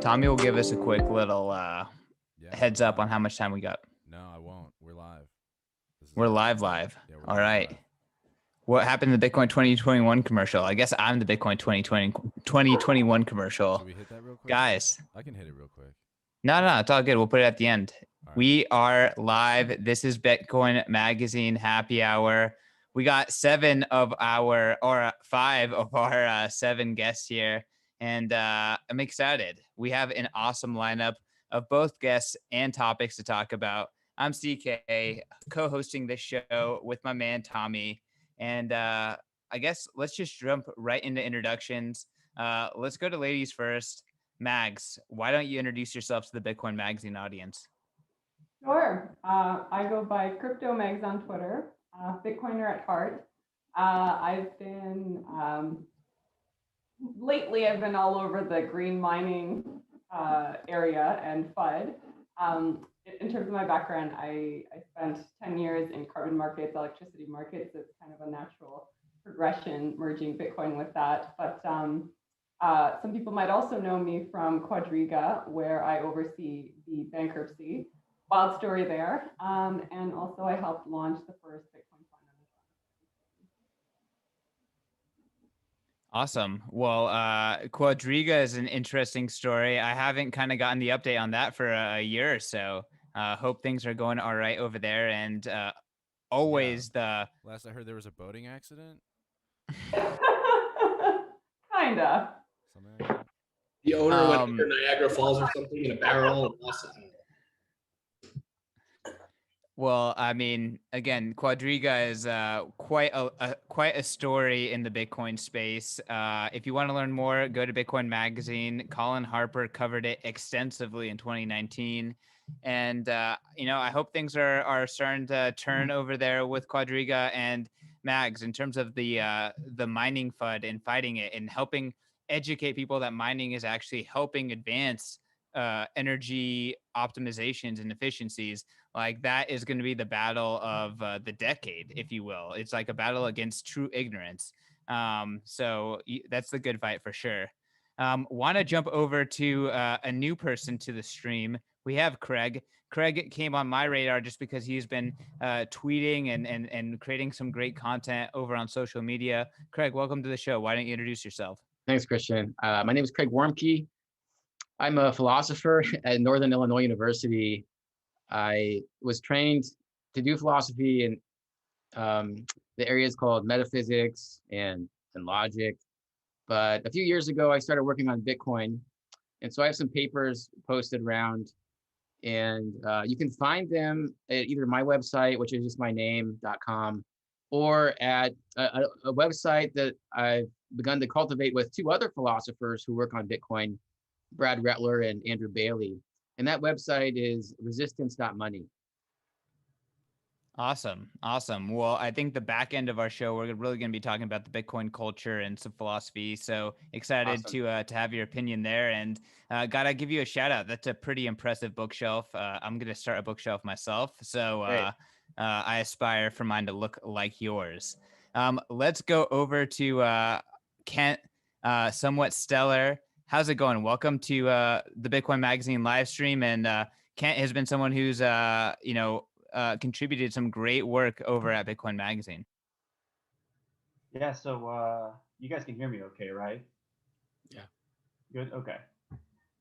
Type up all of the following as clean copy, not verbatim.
Tommy will give us a quick little Yeah, heads we're up on live. how much time we got. No, I won't. We're live. This is We're it. live. Yeah, we're All live. right. What happened in the Bitcoin 2021 commercial? I guess I'm the Bitcoin 2021 Should commercial. we hit that real quick? Guys, I can hit it real quick. no, it's all good. We'll put it at the end. All right. We are live. This is Bitcoin Magazine Happy Hour. We got five of our seven guests here, and I'm excited. We have an awesome lineup of both guests and topics to talk about. I'm CK, co-hosting this show with my man Tommy, and I guess let's just jump right into introductions. Let's go to ladies first. Mags, why don't you introduce yourself to the Bitcoin Magazine audience? Sure. I go by Crypto Megs on Twitter, Bitcoiner at heart. I've been, lately, I've been all over the green mining area and FUD. In terms of my background, I spent 10 years in carbon markets, electricity markets. It's kind of a natural progression merging Bitcoin with that. But some people might also know me from Quadriga, where I oversee the bankruptcy. Wild story there. And also I helped launch the first Bitcoin fund on the Awesome. Well, Quadriga is an interesting story. I haven't kind of gotten the update on that for a year or so. Hope things are going all right over there. And always the Last I heard, there was a boating accident. Kinda. Something like that. The owner went Um, under Niagara Falls or something in a barrel and lost it. well, I mean, again, Quadriga is quite a story in the Bitcoin space. If you want to learn more, go to Bitcoin Magazine. Colin Harper covered it extensively in 2019, and I hope things are starting to turn over there with Quadriga and Mags in terms of the mining FUD and fighting it and helping educate people that mining is actually helping advance energy optimizations and efficiencies. Like that is going to be the battle of the decade, if you will. It's like a battle against true ignorance. So that's the good fight for sure. Want to jump over to a new person to the stream. We have Craig. Craig came on my radar just because he's been tweeting and creating some great content over on social media. Craig, welcome to the show. Why don't you introduce yourself? Thanks, Christian. My name is Craig Warmke. I'm a philosopher at Northern Illinois University. I was trained to do philosophy in the areas called metaphysics and logic. But a few years ago, I started working on Bitcoin. And so I have some papers posted around, and you can find them at either my website, which is just my name.com, or at a website that I've begun to cultivate with two other philosophers who work on Bitcoin, Brad Rettler and Andrew Bailey. And that website is resistance.money. Awesome. Well, I think the back end of our show, we're really going to be talking about the Bitcoin culture and some philosophy. So excited Awesome. to have your opinion there. And gotta give you a shout out. That's a pretty impressive bookshelf. I'm going to start a bookshelf myself. So I aspire for mine to look like yours. Let's go over to Kent, somewhat stellar. How's it going? Welcome to the Bitcoin Magazine live stream. And Kent has been someone who's contributed some great work over at Bitcoin Magazine. Yeah, so you guys can hear me okay, right? Yeah. Good, okay.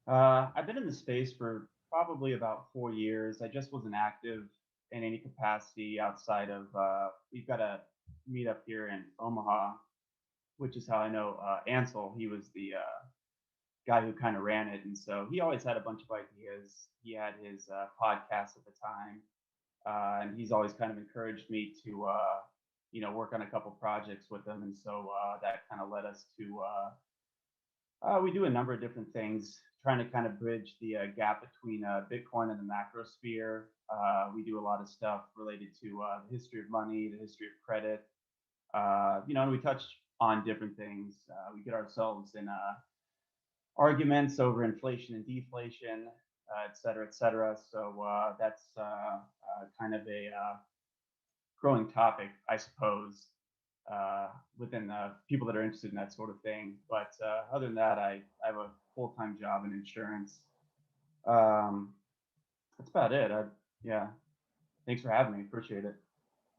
I've been in the space for probably about 4 years. I just wasn't active in any capacity outside of, we've got a meetup here in Omaha, which is how I know Ansel. He was the guy who kind of ran it. And so he always had a bunch of ideas. He had his podcast at the time. And he's always kind of encouraged me to, work on a couple projects with him. And so that kind of led us to, we do a number of different things, trying to kind of bridge the gap between Bitcoin and the macro sphere. We do a lot of stuff related to the history of money, the history of credit, and we touch on different things. We get ourselves in arguments over inflation and deflation, et cetera, et cetera. So that's kind of a growing topic, I suppose, within people that are interested in that sort of thing. But other than that, I have a full-time job in insurance. That's about it. Yeah. Thanks for having me. Appreciate it.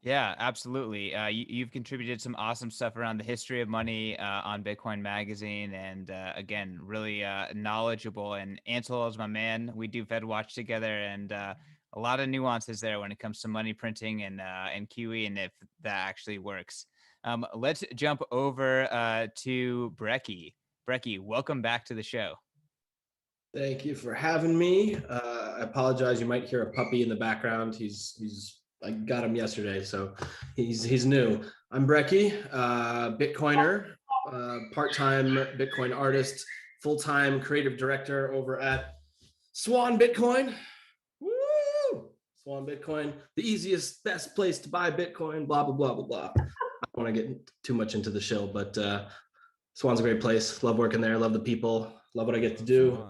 Yeah, absolutely. You've contributed some awesome stuff around the history of money on Bitcoin Magazine, and again, really knowledgeable. And Ansel is my man. We do Fed Watch together, and a lot of nuances there when it comes to money printing and QE, and if that actually works. Let's jump over to Brekkie. Brekkie, welcome back to the show. Thank you for having me. I apologize. You might hear a puppy in the background. I got him yesterday, so he's new. I'm Brekkie, Bitcoiner, part-time Bitcoin artist, full-time creative director over at Swan Bitcoin. Woo! Swan Bitcoin, the easiest, best place to buy Bitcoin. Blah blah blah blah blah. I don't want to get too much into the show, but Swan's a great place. Love working there. Love the people. Love what I get to do.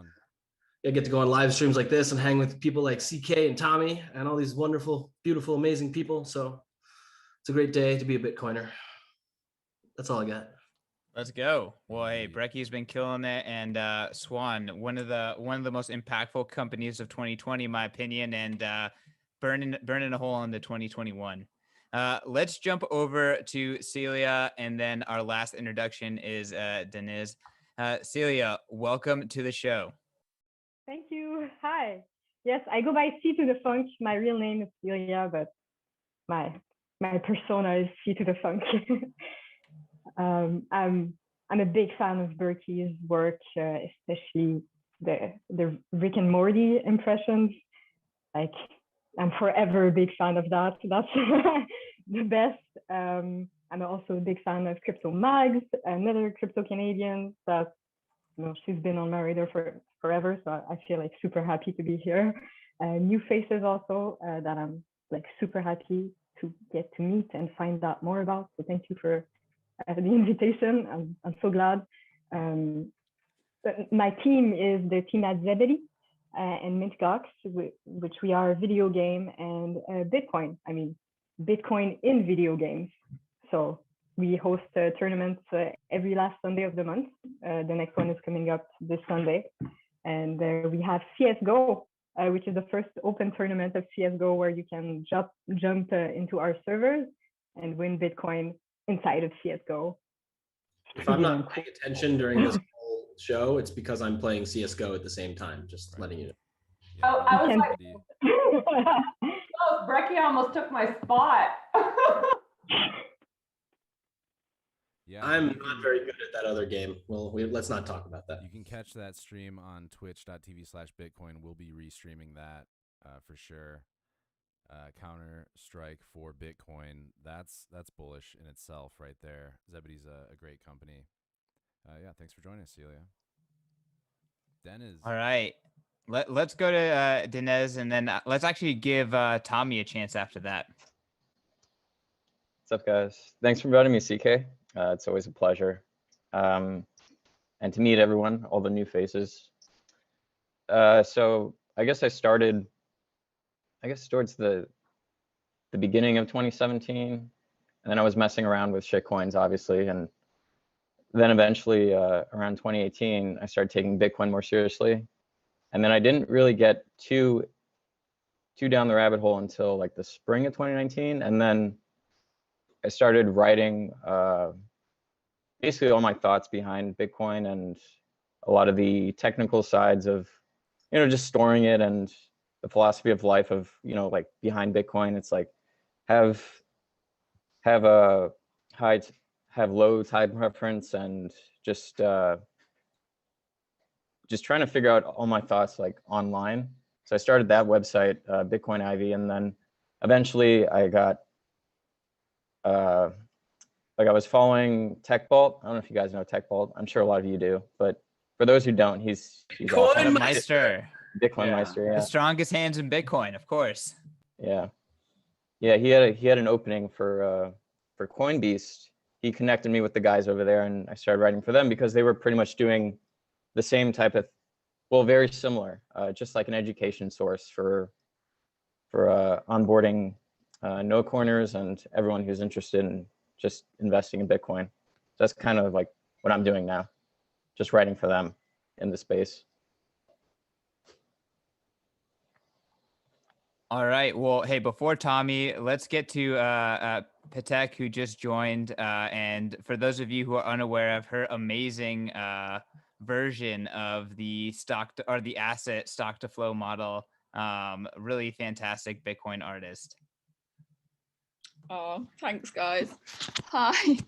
I get to go on live streams like this and hang with people like CK and Tommy and all these wonderful, beautiful, amazing people. So it's a great day to be a Bitcoiner. That's all I got. Let's go. Well, hey, Brekkie's been killing it, and Swan, one of the most impactful companies of 2020, in my opinion, and burning a hole into 2021. Let's jump over to Celia, and then our last introduction is Deniz. Celia, welcome to the show. Thank you. Hi. Yes, I go by C to the Funk. My real name is Celia, but my persona is C to the Funk. I'm a big fan of Brekkie's work, especially the Rick and Morty impressions. Like, I'm forever a big fan of that. That's the best. I'm also a big fan of Crypto Mags, another crypto Canadian that, you know, she's been on my radar for forever, so I feel like super happy to be here. New faces also that I'm like super happy to get to meet and find out more about. So thank you for the invitation. I'm so glad. My team is the team at Zebedee and Mintgox, which we are video game and Bitcoin. I mean, Bitcoin in video games. So we host tournaments every last Sunday of the month. The next one is coming up this Sunday. And we have CSGO, which is the first open tournament of CSGO where you can jump into our servers and win Bitcoin inside of CSGO. If I'm not paying attention during this whole show, it's because I'm playing CSGO at the same time, just letting you know. Yeah, I was like, oh, Brekkie almost took my spot. Yeah, I'm not very good at that other game. Well, let's not talk about that. you can catch that stream on twitch.tv/Bitcoin. We'll be restreaming that for sure. Counter Strike for Bitcoin. That's bullish in itself right there. Zebedee's a great company. Yeah, thanks for joining us, Celia. Deniz. All right. Let's go to Deniz, and then let's actually give Tommy a chance after that. What's up, guys? Thanks for inviting me, CK. It's always a pleasure. And to meet everyone, all the new faces. So I guess I started, towards the beginning of 2017. And then I was messing around with shitcoins, obviously. And then eventually, around 2018, I started taking Bitcoin more seriously. And then I didn't really get too down the rabbit hole until like the spring of 2019. And then I started writing basically all my thoughts behind Bitcoin and a lot of the technical sides of, you know, just storing it and the philosophy of life of, you know, like behind Bitcoin. It's like have low tide preference and just trying to figure out all my thoughts like online. So I started that website, Bitcoin Ivy, and then eventually I got like I was following Tech Bolt. I don't know if you guys know Tech Bolt. I'm sure a lot of you do, but for those who don't, he's Bitcoin awesome. Meister. Bitcoin Meister, yeah. The strongest hands in Bitcoin, of course. Yeah. He had an opening for Coinbeast. He connected me with the guys over there, and I started writing for them because they were pretty much doing the same type of, well, very similar, just like an education source for onboarding no corners and everyone who's interested in just investing in Bitcoin. So that's kind of like what I'm doing now, just writing for them. in the space. All right. Well, hey, before Tommy, let's get to Petek, who just joined. And for those of you who are unaware of her amazing version of the the asset stock to flow model, really fantastic Bitcoin artist. Oh, thanks, guys. Hi.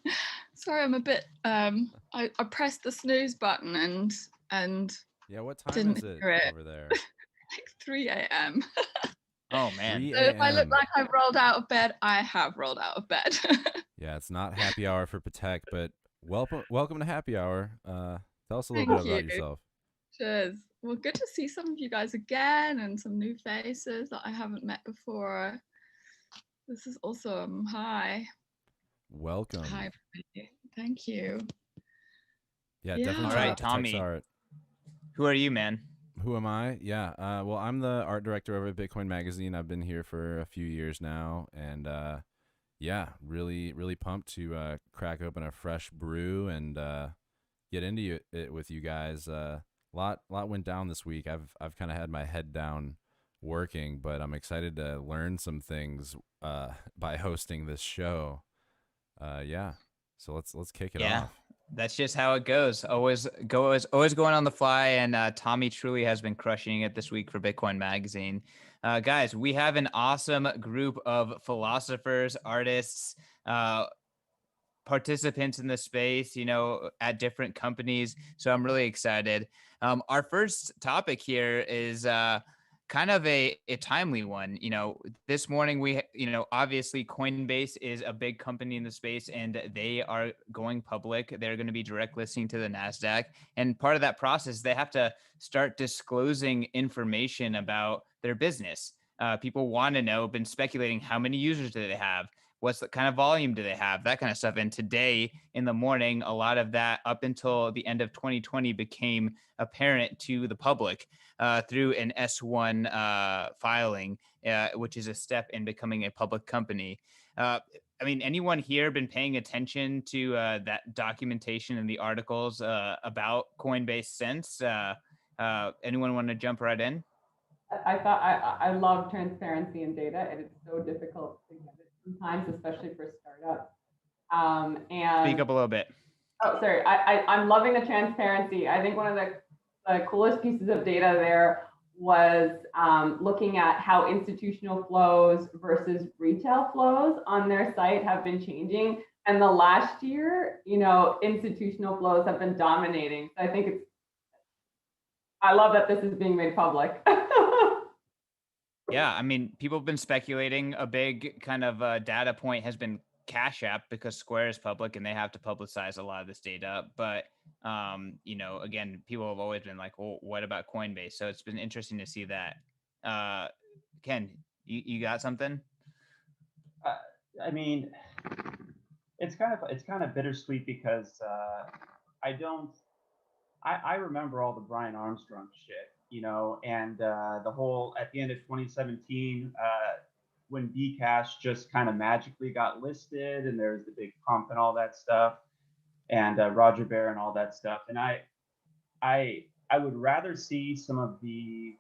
Sorry, I'm a bit. I pressed the snooze button and Yeah, what time didn't is it hear it. over there? Like 3 a.m. Oh man. 3 So if I look a.m. like I've rolled out of bed, I have rolled out of bed. Yeah, it's not happy hour for Petek, but welcome to happy hour. Tell us a little Thank bit about you. yourself. Cheers. Well, good to see some of you guys again and some new faces that I haven't met before. This is awesome. Hi. Welcome. Hi, everybody. Thank you. Yeah, Yeah. definitely All check right, out Petek's Tommy. art. Who are you, man? Who am I? Yeah. Well, I'm the art director over at Bitcoin Magazine. I've been here for a few years now, and yeah, really pumped to crack open a fresh brew and get into it with you guys. Lot went down this week. I've kind of had my head down working, but I'm excited to learn some things by hosting this show. Yeah. So let's kick it off. That's just how it goes. Always going on the fly. And Tommy truly has been crushing it this week for Bitcoin Magazine. Guys, we have an awesome group of philosophers, artists, participants in the space, at different companies. So I'm really excited. Our first topic here is kind of a timely one. This morning we, obviously Coinbase is a big company in the space and they are going public. They're going to be direct listing to the NASDAQ. And part of that process, they have to start disclosing information about their business. People want to know, been speculating, how many users do they have? What's the kind of volume do they have? That kind of stuff. And today in the morning, a lot of that up until the end of 2020 became apparent to the public through an S1 filing, which is a step in becoming a public company. Anyone here been paying attention to that documentation and the articles about Coinbase since? Anyone want to jump right in? I love transparency in data. It is so difficult to get it sometimes, especially for startups. And speak up a little bit. Oh, sorry. I'm loving the transparency. I think one of the coolest pieces of data there was looking at how institutional flows versus retail flows on their site have been changing. And the last year, institutional flows have been dominating. So I think I love that this is being made public. Yeah, people have been speculating. A big kind of data point has been Cash App, because Square is public and they have to publicize a lot of this data. But, again, people have always been like, well, what about Coinbase? So it's been interesting to see that. Ken, you got something? It's kind of bittersweet because I remember all the Brian Armstrong shit, and the whole at the end of 2017 when Bcash just kind of magically got listed and there was the big pump and all that stuff, and Roger Ver and all that stuff, and I would rather see some of the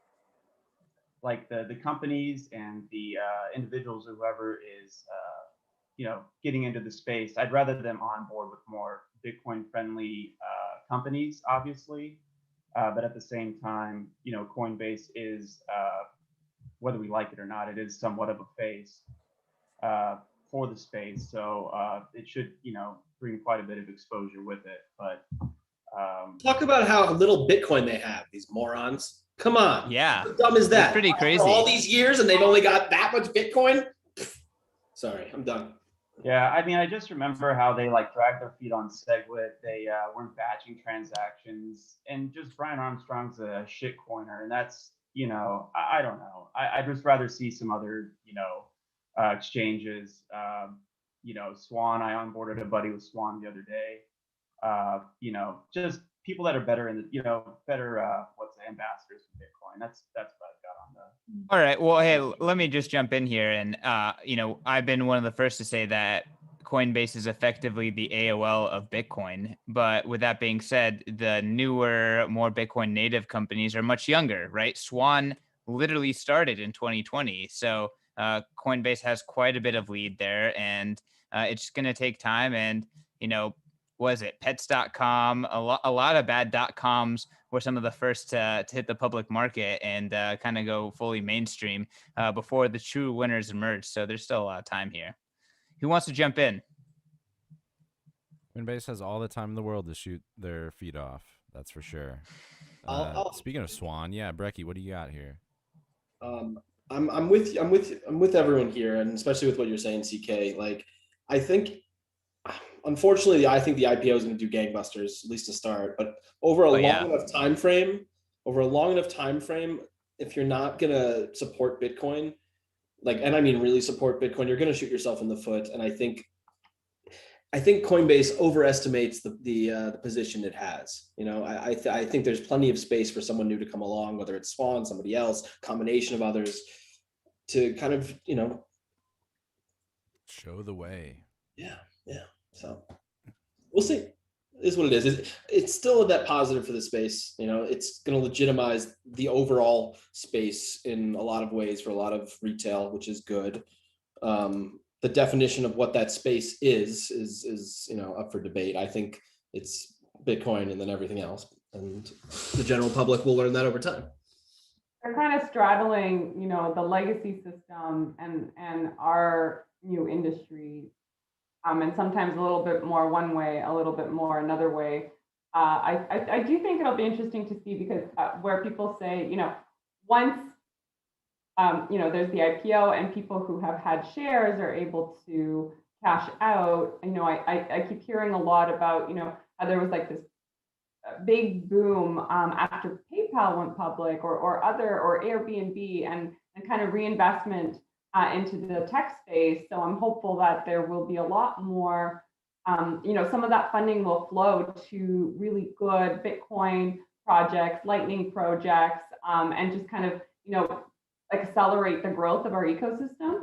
the companies and the individuals, whoever is getting into the space. I'd rather them on board with more Bitcoin friendly companies, obviously, but at the same time, Coinbase is, whether we like it or not, it is somewhat of a face for the space. So it should, bring quite a bit of exposure with it. But talk about how little Bitcoin they have, these morons. Come on. Yeah. How dumb is that? It's pretty crazy. For all these years and they've only got that much Bitcoin? Sorry, I'm done. Yeah, I just remember how they dragged their feet on SegWit. They weren't batching transactions, and just Brian Armstrong's a shit coiner, and that's I don't know. I'd just rather see some other exchanges. Swan. I onboarded a buddy with Swan the other day. Just people that are better in the better ambassadors for Bitcoin. That's what I've got on the. All right. Well, hey, let me just jump in here. And, I've been one of the first to say that Coinbase is effectively the AOL of Bitcoin. But with that being said, the newer, more Bitcoin native companies are much younger, right? Swan literally started in 2020. So Coinbase has quite a bit of lead there, and it's going to take time. And, was it pets.com? A lot of bad .coms were some of the first to hit the public market and kind of go fully mainstream before the true winners emerge. So there's still a lot of time here. Who wants to jump in? Coinbase has all the time in the world to shoot their feet off. That's for sure. Speaking of Swan, yeah, Brekkie, what do you got here? I'm with everyone here, and especially with what you're saying, CK. Like, I think, unfortunately, I think the IPO is going to do gangbusters, at least to start. But over a long enough time frame, if you're not going to support Bitcoin, and I mean really support Bitcoin, you're going to shoot yourself in the foot. And I think Coinbase overestimates the position it has. I think there's plenty of space for someone new to come along, whether it's Swan, somebody else, combination of others, to kind of show the way. Yeah. So we'll see. It is what it is. It's still a net positive for the space. It's going to legitimize the overall space in a lot of ways for a lot of retail, which is good. The definition of what that space is up for debate. I think it's Bitcoin and then everything else, and the general public will learn that over time. They're kind of straddling, the legacy system and our new industry, and sometimes a little bit more one way, a little bit more another way. I do think it'll be interesting to see, because where people say, once there's the IPO and people who have had shares are able to cash out. I keep hearing a lot about, how there was like this big boom after PayPal went public or Airbnb and kind of reinvestment into the tech space. So I'm hopeful that there will be a lot more, some of that funding will flow to really good Bitcoin projects, Lightning projects, and just kind of, accelerate the growth of our ecosystem.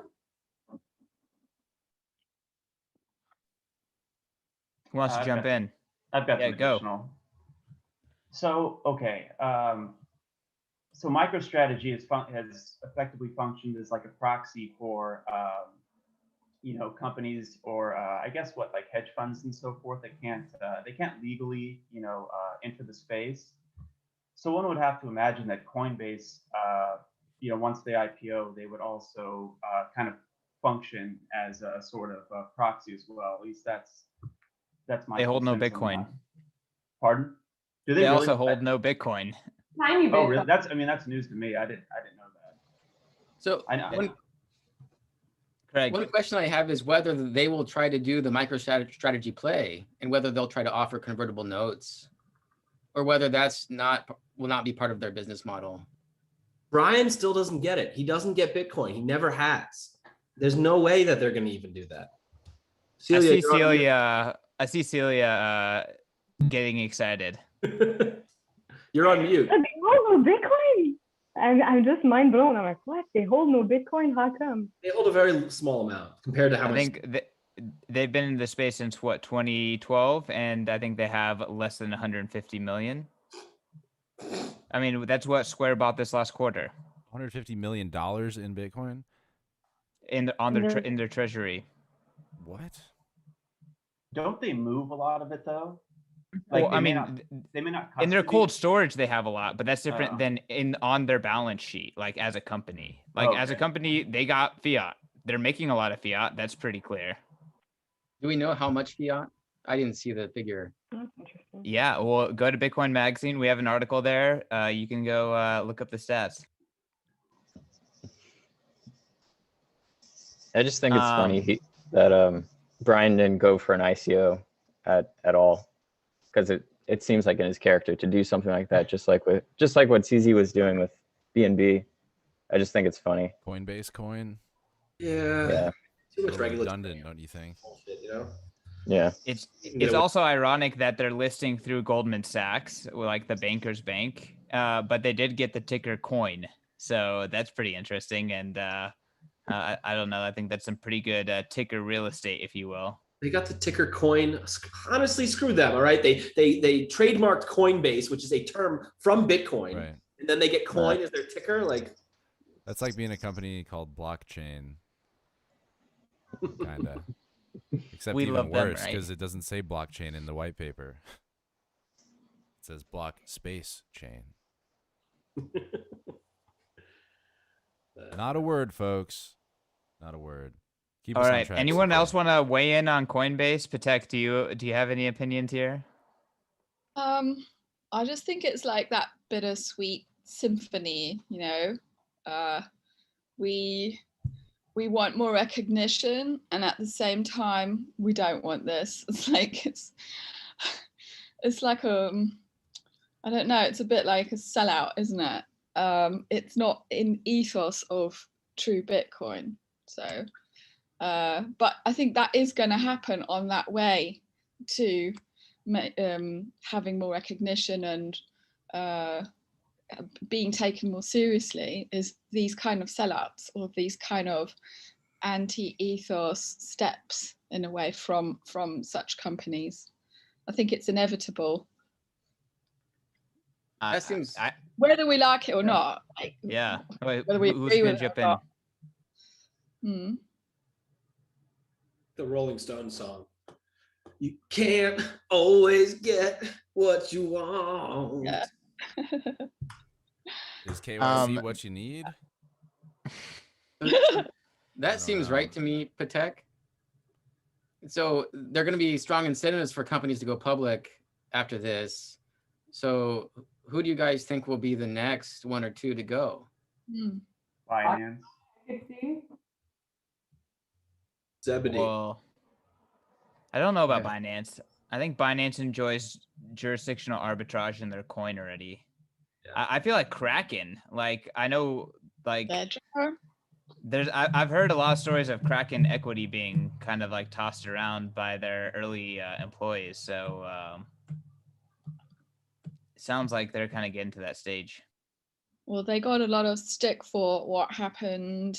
Who wants to jump in? I've got some additional. So, okay. So MicroStrategy has effectively functioned as like a proxy for, companies or I guess like hedge funds and so forth that they can't legally, enter the space. So one would have to imagine that Coinbase, once they IPO, they would also kind of function as a sort of proxy as well. At least that's my. They hold no Bitcoin. Pardon? Do they really also hold no Bitcoin? Tiny bit. Oh, really? That's news to me. I didn't know that. So I know. Craig, one question I have is whether they will try to do the MicroStrategy play, and whether they'll try to offer convertible notes, or whether will not be part of their business model. Brian still doesn't get it. He doesn't get Bitcoin. He never has. There's no way that they're going to even do that. Celia, I see Celia getting excited. You're on mute. They hold no Bitcoin. I'm just mind blown. I'm like, what? They hold no Bitcoin? How come? They hold a very small amount compared to how much. I think they've been in the space since 2012, and I think they have less than 150 million. I mean, that's what Square bought this last quarter. $150 million in Bitcoin in their treasury. What? Don't they move a lot of it though? Like, well, they may not in their cold storage they have a lot, but that's different than on their balance sheet. Like as a company, as a company, they got fiat. They're making a lot of fiat. That's pretty clear. Do we know how much fiat? I didn't see the figure. Yeah, well, go to Bitcoin Magazine. We have an article there. You can go look up the stats. I just think it's funny that Brian didn't go for an ICO at all, because it seems like in his character to do something like that, just like what CZ was doing with BNB. I just think it's funny. Coinbase coin. Yeah. Too much redundant, don't you think? Bullshit, Yeah. It's also ironic that they're listing through Goldman Sachs, like the banker's bank, but they did get the ticker coin, so that's pretty interesting. And I don't know. I think that's some pretty good ticker real estate, if you will. They got the ticker coin. Honestly, screw them. All right. They trademarked Coinbase, which is a term from Bitcoin. Right. And then they get coin as their ticker. Like, that's like being a company called blockchain. Kinda. Except We even love them, worse, right? because it doesn't say blockchain in the white paper. It says block space chain. Not a word, folks. Not a word. Keep All us on right. track. Anyone Celia. else want to weigh in on Coinbase? Petek, do you have any opinions here? I just think it's like that bittersweet symphony, you know. We want more recognition, and at the same time, we don't want this. It's like it's like I don't know. It's a bit like a sellout, isn't it? It's not in ethos of true Bitcoin. So, but I think that is going to happen on that way to having more recognition and being taken more seriously, is these kind of sellouts or these kind of anti-ethos steps in a way from such companies. I think it's inevitable. That seems whether we like it or not. Like, yeah. Wait, whether we who's agree gonna with jump it or in? not. Hmm. the Rolling Stones song. You can't always get what you want. Yeah. Is KYC what you need? That seems right to me, Petek. So there are going to be strong incentives for companies to go public after this. So who do you guys think will be the next one or two to go? Binance. Zebedee. Well, I don't know about Yeah. Binance. I think Binance enjoys jurisdictional arbitrage in their coin already. Yeah. I feel like Kraken. Like I know, like Ledger. I've heard a lot of stories of Kraken equity being kind of like tossed around by their early employees. So it sounds like they're kind of getting to that stage. Well, they got a lot of stick for what happened.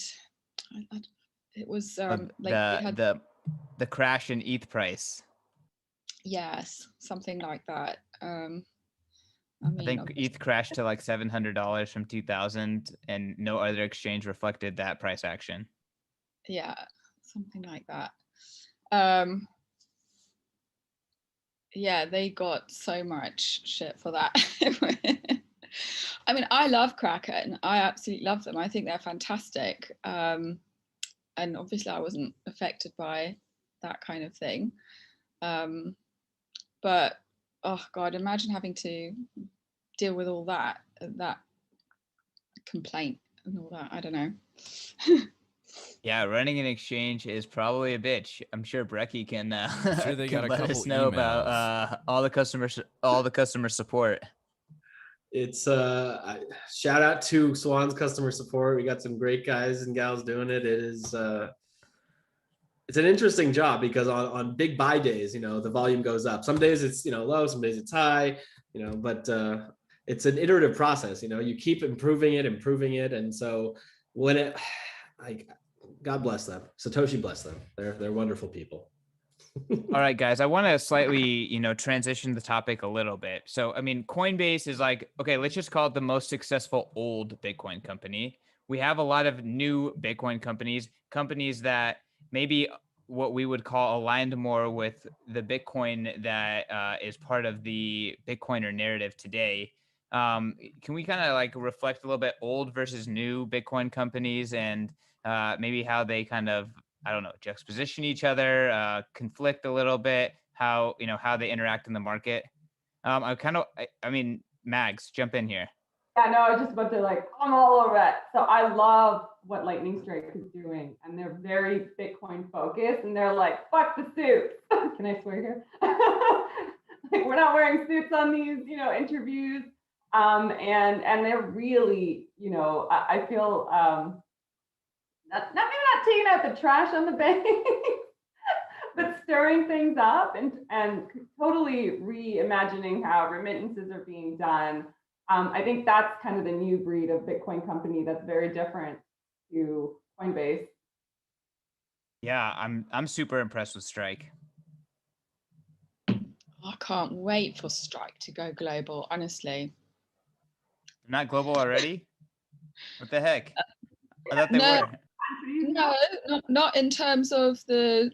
It was like they had, the crash in ETH price. yes, something like that. I think ETH crashed to like $700 from 2000, and no other exchange reflected that price action. Yeah, something like that. Yeah, they got so much shit for that. I mean, I love Kraken. I absolutely love them. I think they're fantastic. And obviously I wasn't affected by that kind of thing. But, oh God, imagine having to deal with all that complaint and all that. I don't know. Yeah, running an exchange is probably a bitch. I'm sure Brekkie can, Sure they can got a let couple us know emails. about all the customer support. It's shout out to Swan's customer support. We got some great guys and gals doing it. It is it's an interesting job because on big buy days, the volume goes up. Some days it's low, some days it's high, but it's an iterative process. You keep improving it, and so when it God bless them. Satoshi bless them. They're wonderful people. All right, guys, I want to slightly, transition the topic a little bit. So, I mean, Coinbase is like, okay, let's just call it the most successful old Bitcoin company. We have a lot of new Bitcoin companies that maybe what we would call aligned more with the Bitcoin that is part of the Bitcoiner narrative today. Can we kind of like reflect a little bit old versus new Bitcoin companies and maybe how they kind of, I don't know, juxtaposition each other, conflict a little bit, how they interact in the market. I mean, Mags, jump in here. Yeah, no, I was just about to I'm all over it. So I love what Lightning Strike is doing, and they're very Bitcoin focused, and they're like, fuck the suits. Can I swear here? We're not wearing suits on these, interviews. And they're really, I feel maybe not taking out the trash on the bank, but stirring things up and totally reimagining how remittances are being done. I think that's kind of the new breed of Bitcoin company that's very different to Coinbase. Yeah, I'm super impressed with Strike. I can't wait for Strike to go global, honestly. Not global already? What the heck? I thought they No, were. no, not in terms of the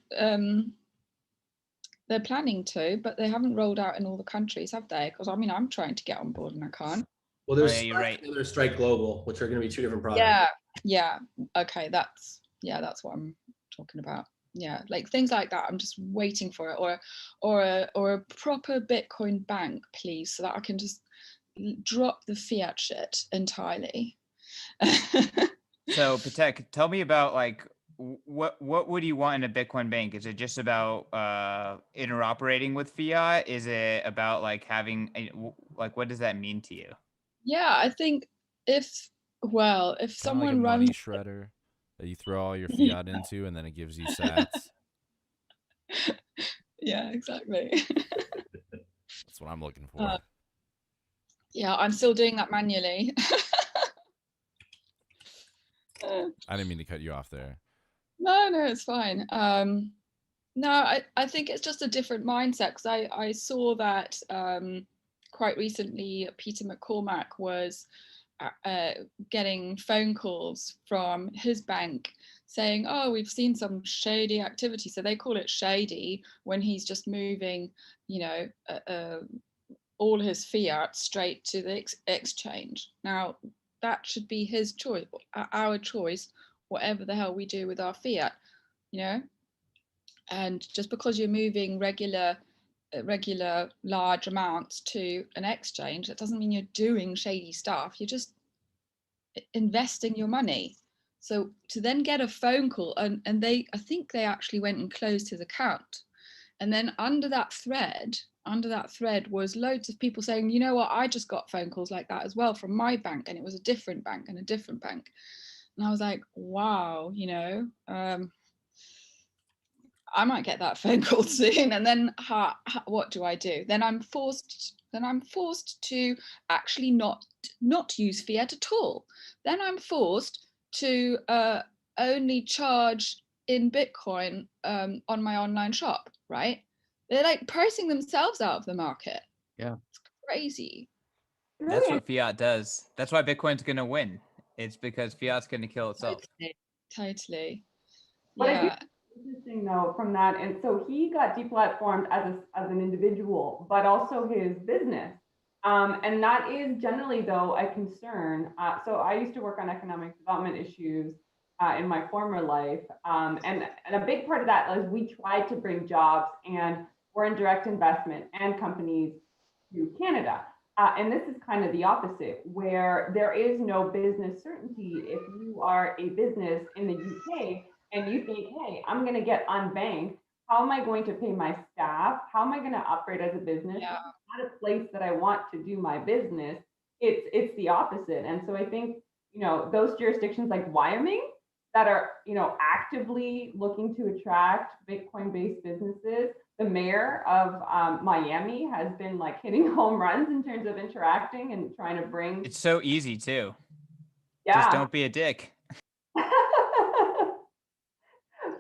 they're planning to, but they haven't rolled out in all the countries, have they? Because I mean, I'm trying to get on board and I can't. Well, there's yeah, you're right. there's Strike Global, which are going to be two different products. Yeah. Okay, that's what I'm talking about. Yeah, like things like that. I'm just waiting for it, or a proper Bitcoin bank, please, so that I can just drop the fiat shit entirely. So Petek, tell me about like what would you want in a Bitcoin bank? Is it just about interoperating with fiat? Is it about like having like what does that mean to you? Yeah, I think if Kinda someone like a money runs shredder that you throw all your fiat into, and then it gives you sats. Yeah, exactly. That's what I'm looking for. Yeah, I'm still doing that manually. I didn't mean to cut you off there. No, it's fine. No, I think it's just a different mindset, because I saw that quite recently Peter McCormack was getting phone calls from his bank saying, oh, we've seen some shady activity. So they call it shady when he's just moving, all his fiat straight to the exchange. Now, that should be his choice, our choice, whatever the hell we do with our fiat, And just because you're moving regular large amounts to an exchange, that doesn't mean you're doing shady stuff. You're just investing your money. So to then get a phone call, and I think they actually went and closed his account. And then under that thread was loads of people saying, you know what, I just got phone calls like that as well from my bank, and it was a different bank and a different bank. And I was like, wow, I might get that phone call soon. And then what do I do? Then I'm forced to actually not use fiat at all. Then I'm forced to only charge in Bitcoin on my online shop, right? They're like pricing themselves out of the market. Yeah. It's crazy. That's what fiat does. That's why Bitcoin's gonna win. It's because fiat's gonna kill itself. Totally. What I Yeah. do interesting though from that, and so he got deplatformed as an individual, but also his business, and that is generally though a concern. So I used to work on economic development issues in my former life, and a big part of that is we tried to bring jobs and foreign direct investment and companies to Canada. And this is kind of the opposite, where there is no business certainty. If you are a business in the UK and you think, hey, I'm going to get unbanked, how am I going to pay my staff? How am I going to operate as a business? Yeah. It's not a place that I want to do my business. It's the opposite. And so I think, those jurisdictions like Wyoming that are, actively looking to attract Bitcoin-based businesses. The mayor of Miami has been like hitting home runs in terms of interacting and trying to bring. It's so easy too. Yeah. Just don't be a dick.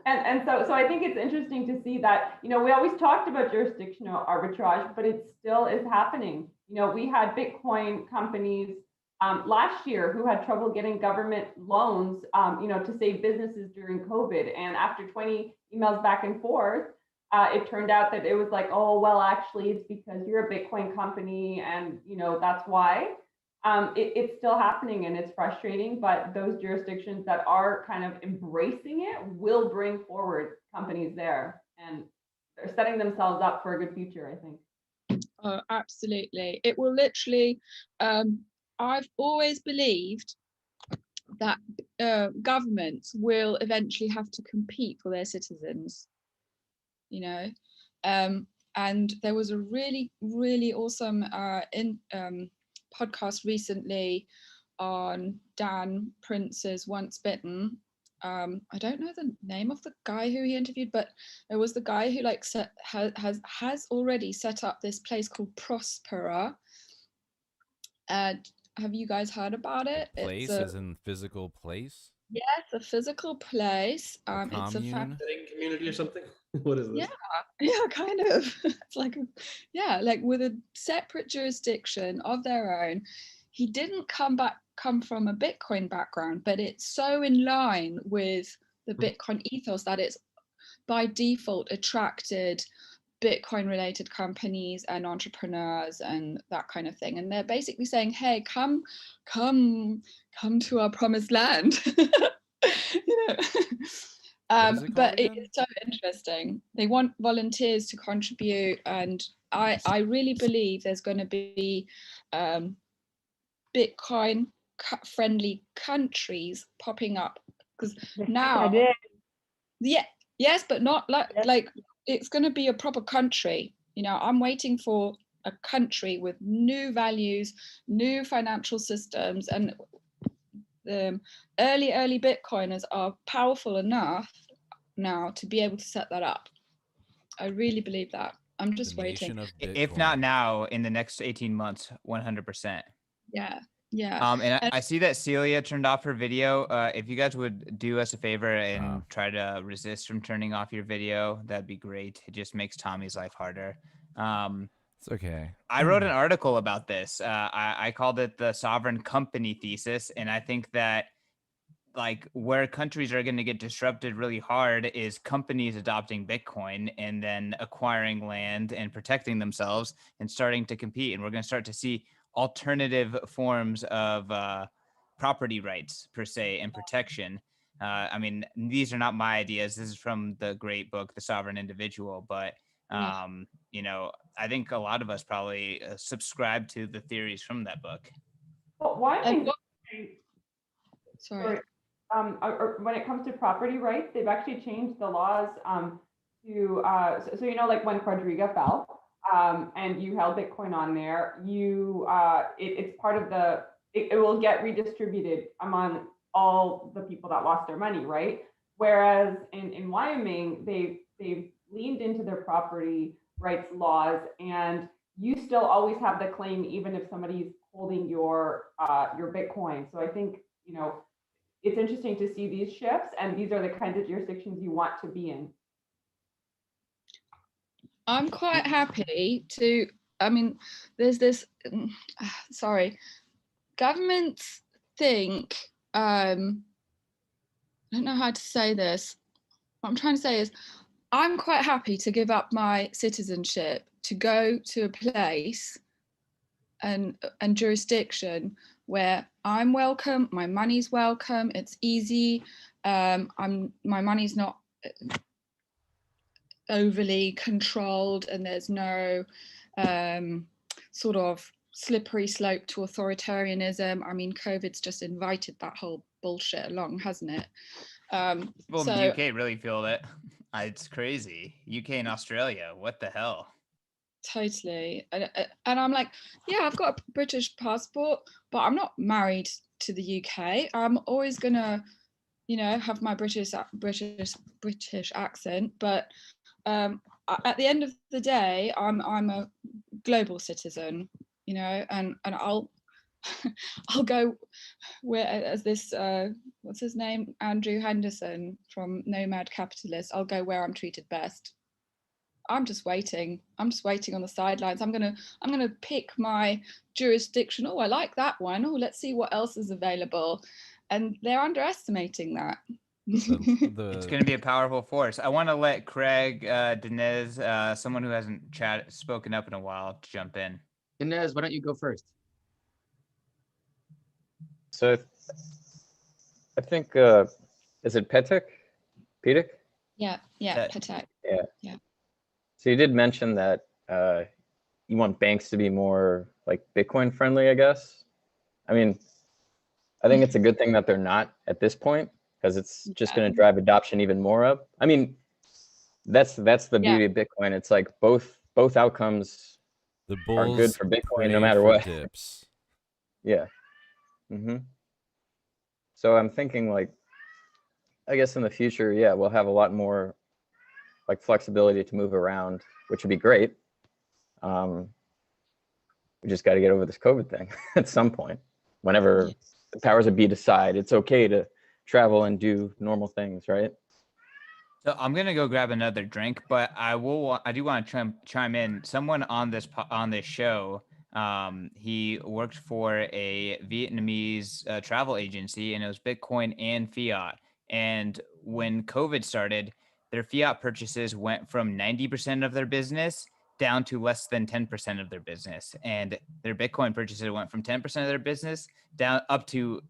And so I think it's interesting to see that, we always talked about jurisdictional arbitrage, but it still is happening. We had Bitcoin companies last year who had trouble getting government loans, to save businesses during COVID. And after 20 emails back and forth, it turned out that it was like, oh, well, actually, it's because you're a Bitcoin company and, that's why. It's still happening and it's frustrating, but those jurisdictions that are kind of embracing it will bring forward companies there, and they're setting themselves up for a good future, I think. Oh, absolutely. It will literally, I've always believed that governments will eventually have to compete for their citizens, and there was a really, really awesome podcast recently on Dan Prince's Once Bitten. I don't know the name of the guy who he interviewed, but it was the guy who has already set up this place called Prospera. Have you guys heard about it? Place, as in physical place? Yes, a physical place. A It's a commune? Setting community or something? What is this? yeah, kind of. It's like like with a separate jurisdiction of their own. He didn't come from a Bitcoin background, but it's so in line with the Bitcoin ethos that it's by default attracted Bitcoin related companies and entrepreneurs and that kind of thing. And they're basically saying, hey, come to our promised land. you know. What is it But called it again? is so interesting. They want volunteers to contribute, and I really believe there's going to be Bitcoin friendly countries popping up because now, yes, but not like it's going to be a proper country. I'm waiting for a country with new values, new financial systems, and early Bitcoiners are powerful enough now to be able to set that up. I really believe that. I'm just The waiting. nation of Bitcoin. If not now, in the next 18 months, 100%. Yeah. And I see that Celia turned off her video. If you guys would do us a favor and try to resist from turning off your video, that'd be great. It just makes Tommy's life harder. It's okay. I wrote an article about this. I called it the sovereign company thesis, and I think that like where countries are going to get disrupted really hard is companies adopting Bitcoin and then acquiring land and protecting themselves and starting to compete. And we're going to start to see alternative forms of property rights per se and protection. I mean, these are not my ideas. This is from the great book, The Sovereign Individual. But, I think a lot of us probably subscribe to the theories from that book. Well, why I think sorry. Or when it comes to property rights, they've actually changed the laws to like when Quadriga fell and you held Bitcoin on there, it's part of it will get redistributed among all the people that lost their money, right? Whereas in Wyoming, they've leaned into their property rights laws, and you still always have the claim even if somebody's holding your Bitcoin. So I think it's interesting to see these shifts, and these are the kinds of jurisdictions you want to be in. I'm quite happy to, there's this, governments think, I don't know how to say this. What I'm trying to say is, I'm quite happy to give up my citizenship to go to a place and jurisdiction where I'm welcome, my money's welcome, it's easy, my money's not overly controlled, and there's no sort of slippery slope to authoritarianism. I mean, COVID's just invited that whole bullshit along, hasn't it? Well, the UK really feel it. It's crazy. UK and Australia, what the hell? Totally. And I'm like, yeah, I've got a British passport, but I'm not married to the UK. I'm always gonna, have my British accent, but at the end of the day, I'm a global citizen, and I'll I'll go where, as this what's his name, Andrew Henderson from Nomad Capitalist, I'll go where I'm treated best. I'm just waiting on the sidelines. I'm gonna pick my jurisdiction. Oh, I like that one. Oh, let's see what else is available. And they're underestimating that. It's going to be a powerful force. I want to let Craig, Deniz, someone who hasn't spoken up in a while, jump in. Deniz, why don't you go first? So I think, is it Petek? Petek? Yeah, Petek. Yeah. So you did mention that you want banks to be more like Bitcoin friendly, I guess. I mean, I think it's a good thing that they're not at this point, because it's just going to drive adoption even more up. I mean, that's the beauty of Bitcoin. It's like both outcomes are good for Bitcoin no matter what. Dips. Yeah. So I'm thinking, like, I guess in the future, we'll have a lot more like flexibility to move around, which would be great. We just got to get over this COVID thing at some point. Whenever the powers that be decide it's okay to travel and do normal things, right? So I'm gonna go grab another drink, but I do want to chime in. Someone on this show, he worked for a Vietnamese travel agency, and it was Bitcoin and fiat. And when COVID started, their fiat purchases went from 90% of their business down to less than 10% of their business, and their Bitcoin purchases went from 10% of their business down up to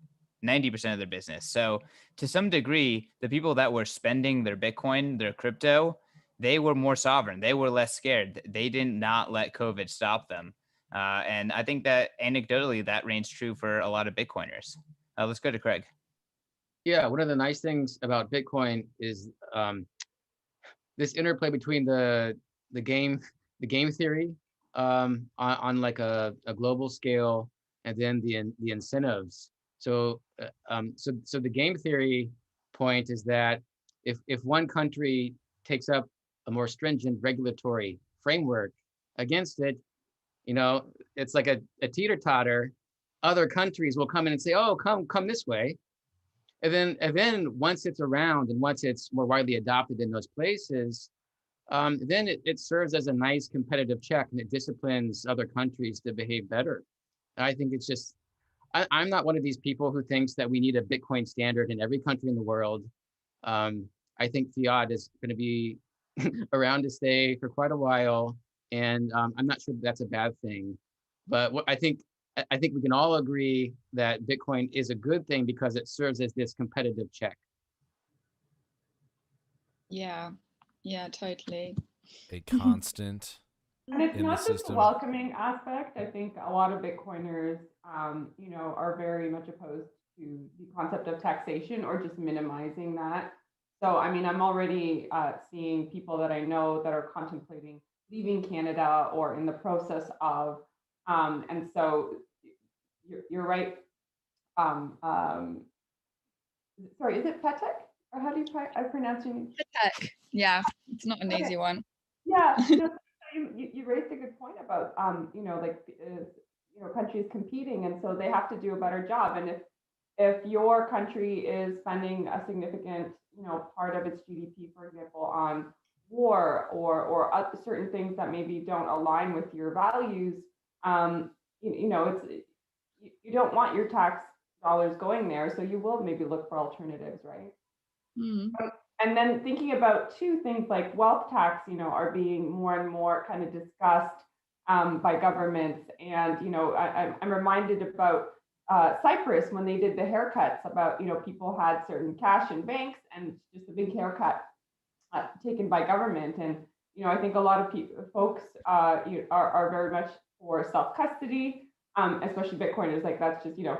90% of their business. So to some degree, the people that were spending their Bitcoin, their crypto, they were more sovereign. They were less scared. They did not let COVID stop them. And I think that anecdotally, that reigns true for a lot of Bitcoiners. Let's go to Craig. Yeah, one of the nice things about Bitcoin is this interplay between the game theory on like a global scale, and then the incentives. So so the game theory point is that if one country takes up a more stringent regulatory framework against it, you know, it's like a teeter-totter. Other countries will come in and say, oh, come this way. And then once it's around and once it's more widely adopted in those places, then it serves as a nice competitive check, and it disciplines other countries to behave better. I think it's just, I'm not one of these people who thinks that we need a Bitcoin standard in every country in the world. I think fiat is going to be around to stay for quite a while, and I'm not sure that's a bad thing. But what I think we can all agree that Bitcoin is a good thing because it serves as this competitive check. Yeah, totally. A constant. And it's in the not just the system. welcoming aspect. I think a lot of Bitcoiners, you know, are very much opposed to the concept of taxation or just minimizing that. So, I mean, I'm already seeing people that I know that are contemplating leaving Canada or in the process of, and so you're right. Sorry, is it Petek? Or how do I pronounce your name? Petek. Yeah, it's not an easy one. Yeah, no, you raised a good point about you know, like you know, countries competing, and so they have to do a better job. And if your country is spending a significant, you know, part of its GDP, for example, on war or certain things that maybe don't align with your values, you know, it's you don't want your tax dollars going there, so you will maybe look for alternatives, right? Mm. And then thinking about two things like wealth tax, you know, are being more and more kind of discussed by governments. And, you know, I'm reminded about Cyprus when they did the haircuts about, you know, people had certain cash in banks and just a big haircut taken by government. And, you know, I think a lot of folks are very much for self-custody, especially Bitcoiners, like that's just, you know,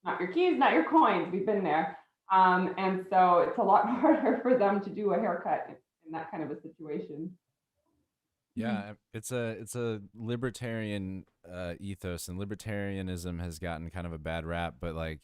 not your keys, not your coins. We've been there. And so it's a lot harder for them to do a haircut in that kind of a situation. Yeah, it's a libertarian ethos, and libertarianism has gotten kind of a bad rap, but like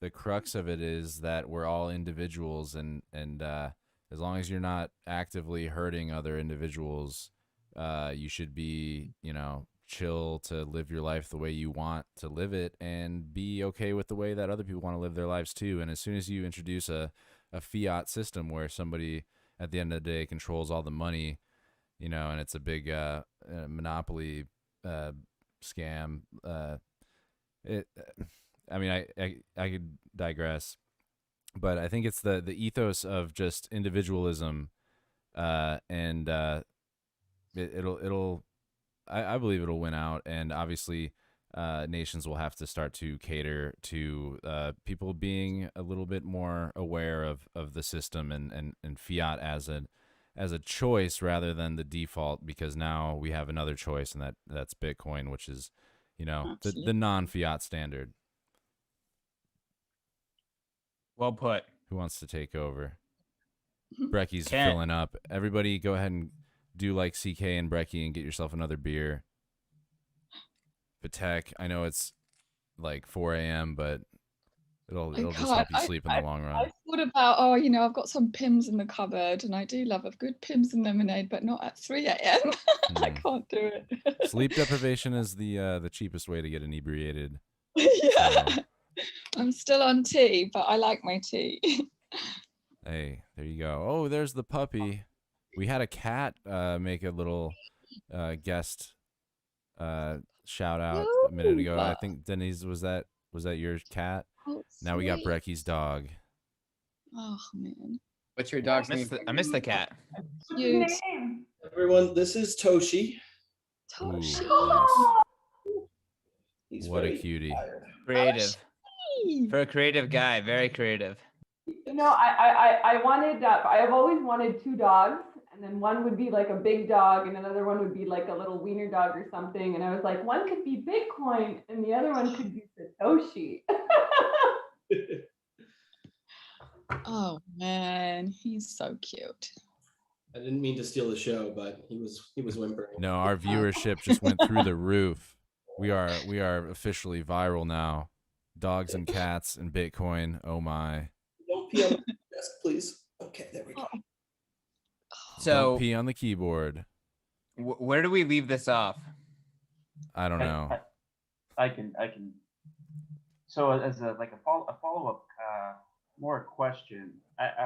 the crux of it is that we're all individuals, and as long as you're not actively hurting other individuals, you should be, you know, chill to live your life the way you want to live it, and be okay with the way that other people want to live their lives too. And as soon as you introduce a fiat system where somebody at the end of the day controls all the money, you know, and it's a big monopoly scam, I mean, I could digress, but I think it's the ethos of just individualism, and it'll I believe it'll win out, and obviously nations will have to start to cater to people being a little bit more aware of the system and fiat as a choice rather than the default, because now we have another choice, and that's Bitcoin, which is, you know, the non-fiat standard. Well put. Who wants to take over? Brekkie's filling up. Everybody go ahead and do like CK and Brekkie and get yourself another beer. Petek, I know it's like 4 a.m., but it'll just help you sleep in the long run. I thought about, you know, I've got some Pimm's in the cupboard, and I do love a good Pimm's and lemonade, but not at 3 a.m. I can't do it. Sleep deprivation is the cheapest way to get inebriated. Yeah. So I'm still on tea, but I like my tea. Hey, there you go. Oh, there's the puppy. We had a cat make a little guest shout out a minute ago. I think Deniz, was that your cat? Oh, Now we got sweet. Brekkie's dog. Oh man, What's your dog's I name? miss the cat. cute. Everyone, this is Toshi. Toshi. He's What a very cutie. tired. Creative. Toshi. For a creative guy, very creative. You know, I wanted, I've always wanted two dogs, and then one would be like a big dog, and another one would be like a little wiener dog or something. And I was like, one could be Bitcoin, and the other one could be Satoshi. Oh man, he's so cute. I didn't mean to steal the show, but he was whimpering. No, our viewership just went through the roof. We are officially viral now. Dogs and cats and Bitcoin. Oh my. Don't pee on the desk, please. Okay, there we go. So Don't pee on the keyboard. where do we leave this off? I don't know. I can. So as a follow up, more a question.